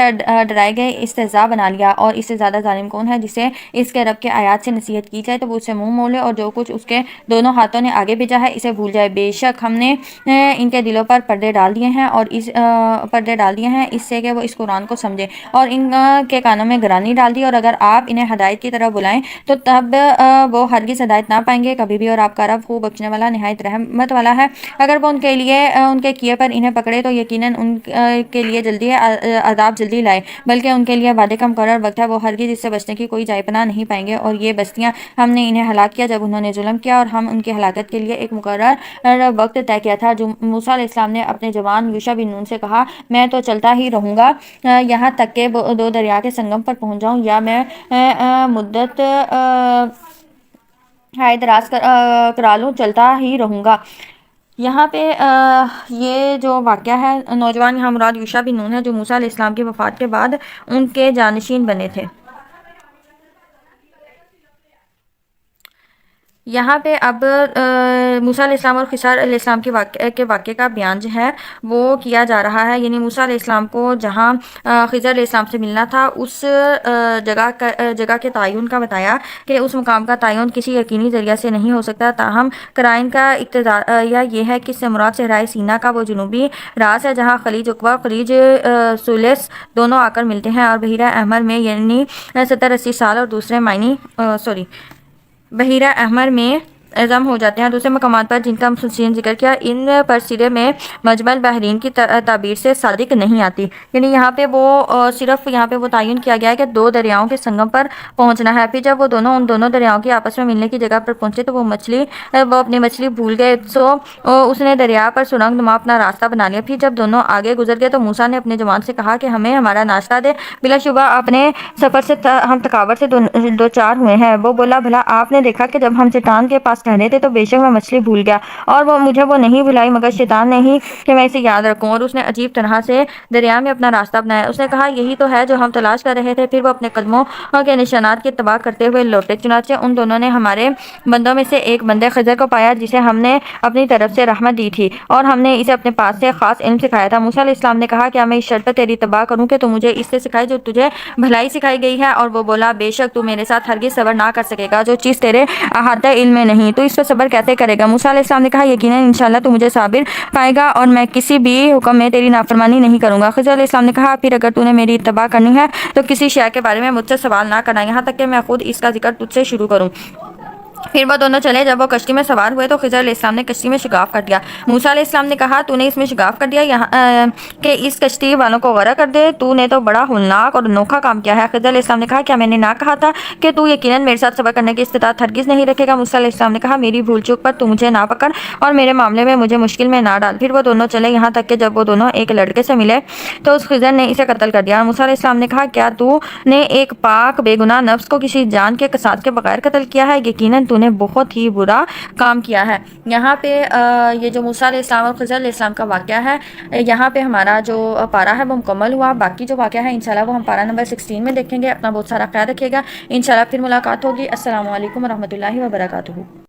ڈرائے گئے استہزاء بنا لیا۔ اور اس سے زیادہ ظالم کون ہے جسے اس کے رب کے آیات سے نصیحت کی جائے تو وہ اسے منہ موڑ لے اور جو کچھ اس کے دونوں ہاتھوں نے آگے بھیجا ہے اسے بھول جائے۔ بے شک ہم نے ان کے دلوں پر پردے ڈال دیے ہیں اس سے کہ وہ اس قرآن کو سمجھے، اور ان کے کانوں میں گرانی ڈال دی، اور اگر آپ انہیں ہدایت کی طرف بلائیں تو تب وہ ہرگز ہدایت نہ پائیں گے کبھی بھی، اور آپ کا رب خوب بخشنے والا نہایت رحمت والا ہے۔ اگر وہ ان کے کیے پر انہیں پکڑے تو یقیناً ان کے لیے جلدی ہے عذاب جلدی لائے، بلکہ ان کے لیے وعدے کا مقرر وقت ہے، وہ ہرگز اس سے بچنے کی کوئی جائے پناہ نہیں پائیں گے۔ اور یہ بستیاں ہم نے انہیں ہلاک کیا جب انہوں نے ظلم کیا، اور ہم ان کی ہلاکت کے لیے ایک مقرر وقت طے کیا تھا۔ جو موسیٰ علیہ السلام نے اپنے جوان یوشع بن نون سے کہا میں تو چلتا ہی رہوں گا یہاں تک کہ دو دریا کے سنگم پر پہنچ جاؤں، یا میں مدت دراز کرا لوں، چلتا ہی رہوں گا۔ یہاں پہ یہ جو واقعہ ہے، نوجوان یہاں مراد یوشع بن نون ہے جو موسیٰ علیہ السلام کی وفات کے بعد ان کے جانشین بنے تھے۔ یہاں پہ اب موسیٰ علیہ السلام اور خضر علیہ السلام کے واقعے کا بیان جو ہے وہ کیا جا رہا ہے۔ یعنی موسیٰ علیہ السلام کو جہاں خضر علیہ السلام سے ملنا تھا اس جگہ کے تعین کا بتایا کہ اس مقام کا تعین کسی یقینی ذریعہ سے نہیں ہو سکتا، تاہم قرائن کا اقتضاء یہ ہے کہ اس سے مراد صحرائے سینا کا وہ جنوبی راس ہے جہاں خلیج عقبہ خلیج سویلس دونوں آ کر ملتے ہیں، اور بحیرہ احمر میں یعنی 70-80 سال اور دوسرے بحیرہ احمر میں اعظم ہو جاتے ہیں۔ دوسرے مقامات پر جن کا مفسرین ذکر کیا، ان پر سرے میں مجمل بحرین کی تعبیر سے صادق نہیں آتی، یعنی یہاں پہ وہ صرف یہاں پہ وہ تعین کیا گیا ہے کہ دو دریاؤں کے سنگم پر پہنچنا ہے۔ پھر جب وہ ان دونوں دریاؤں کی آپس میں ملنے کی جگہ پر پہنچے تو وہ اپنی مچھلی بھول گئے، سو اس نے دریا پر سرنگ نما اپنا راستہ بنا لیا۔ پھر جب دونوں آگے گزر گئے تو موسیٰ نے اپنے جوان سے کہا کہ ہمیں ہمارا ناشتہ دے، بلا شبہ اپنے سفر سے ہم تھکاوٹ سے دو چار ہوئے ہیں۔ وہ بولا، بھلا آپ نے دیکھا کہ جب ہم چٹان کے پاس ٹھہرے تھے تو بے شک میں مچھلی بھول گیا، اور مجھے وہ نہیں بھلائی مگر شیطان نے ہی کہ میں اسے یاد رکھوں، اور اس نے عجیب طرح سے دریا میں اپنا راستہ بنایا۔ اس نے کہا، یہی تو ہے جو ہم تلاش کر رہے تھے۔ پھر وہ اپنے قدموں کے نشانات کی اتباع کرتے ہوئے لوٹے، چنانچہ ان دونوں نے ہمارے بندوں میں سے ایک بندے خضر کو پایا جسے ہم نے اپنی طرف سے رحمت دی تھی، اور ہم نے اسے اپنے پاس سے خاص علم سکھایا تھا۔ موسیٰ علیہ السلام نے کہا، کیا میں اس شرط پر تیری اتباع کروں کہ تو مجھے اس سے سکھائے جو تجھے بھلائی سکھائی گئی ہے؟ اور وہ بولا، بے شک تو میرے ساتھ ہرگز صبر نہ کر سکے گا جو چیز تیرے احاطہ علم میں نہیں، تو اس پر صبر کیسے کرے گا؟ موسیٰ علیہ السلام نے کہا، یقیناً انشاءاللہ تو مجھے صابر پائے گا اور میں کسی بھی حکم میں تیری نافرمانی نہیں کروں گا۔ خضر علیہ السلام نے کہا، پھر اگر تو نے میری اتباع کرنی ہے تو کسی شے کے بارے میں مجھ سے سوال نہ کرنا، یہاں تک کہ میں خود اس کا ذکر تجھ سے شروع کروں۔ پھر وہ دونوں چلے۔ جب وہ کشتی میں سوار ہوئے تو خضر علیہ السلام نے کشتی میں شگاف کر دیا۔ موسیٰ علیہ السلام نے کہا، تو نے اس میں شگاف کر دیا یہاں کہ اس کشتی والوں کو غرق کر دے، تو نے تو بڑا ہولناک اور انوکھا کام کیا ہے۔ خضر علیہ السلام نے کہا، کیا میں نے نہ کہا تھا کہ تو یقیناً میرے ساتھ صبر کرنے کی استطاعت ہرگز نہیں رکھے گا؟ موسیٰ علیہ السلام نے کہا، میری بھول چوک پر تو مجھے نہ پکڑ اور میرے معاملے میں مجھے مشکل میں نہ ڈال۔ پھر وہ دونوں چلے، یہاں تک کہ جب وہ دونوں ایک لڑکے سے ملے تو اس خضر نے اسے قتل کر دیا۔ اور موسیٰ علیہ السلام نے کہا، کیا تو نے ایک پاک بے گناہ نفس کو کسی جان کے قصاص کے بغیر قتل کیا ہے؟ یقیناً تو نے بہت ہی برا کام کیا ہے۔ یہاں پہ یہ جو موسیٰ علیہ السلام اور خضر علیہ السلام کا واقعہ ہے، یہاں پہ ہمارا جو پارہ ہے وہ مکمل ہوا۔ باقی جو واقعہ ہے انشاءاللہ وہ ہم پارہ نمبر 16 میں دیکھیں گے۔ اپنا بہت سارا خیال رکھیے گا، انشاءاللہ پھر ملاقات ہوگی۔ السلام علیکم ورحمۃ اللہ وبرکاتہ۔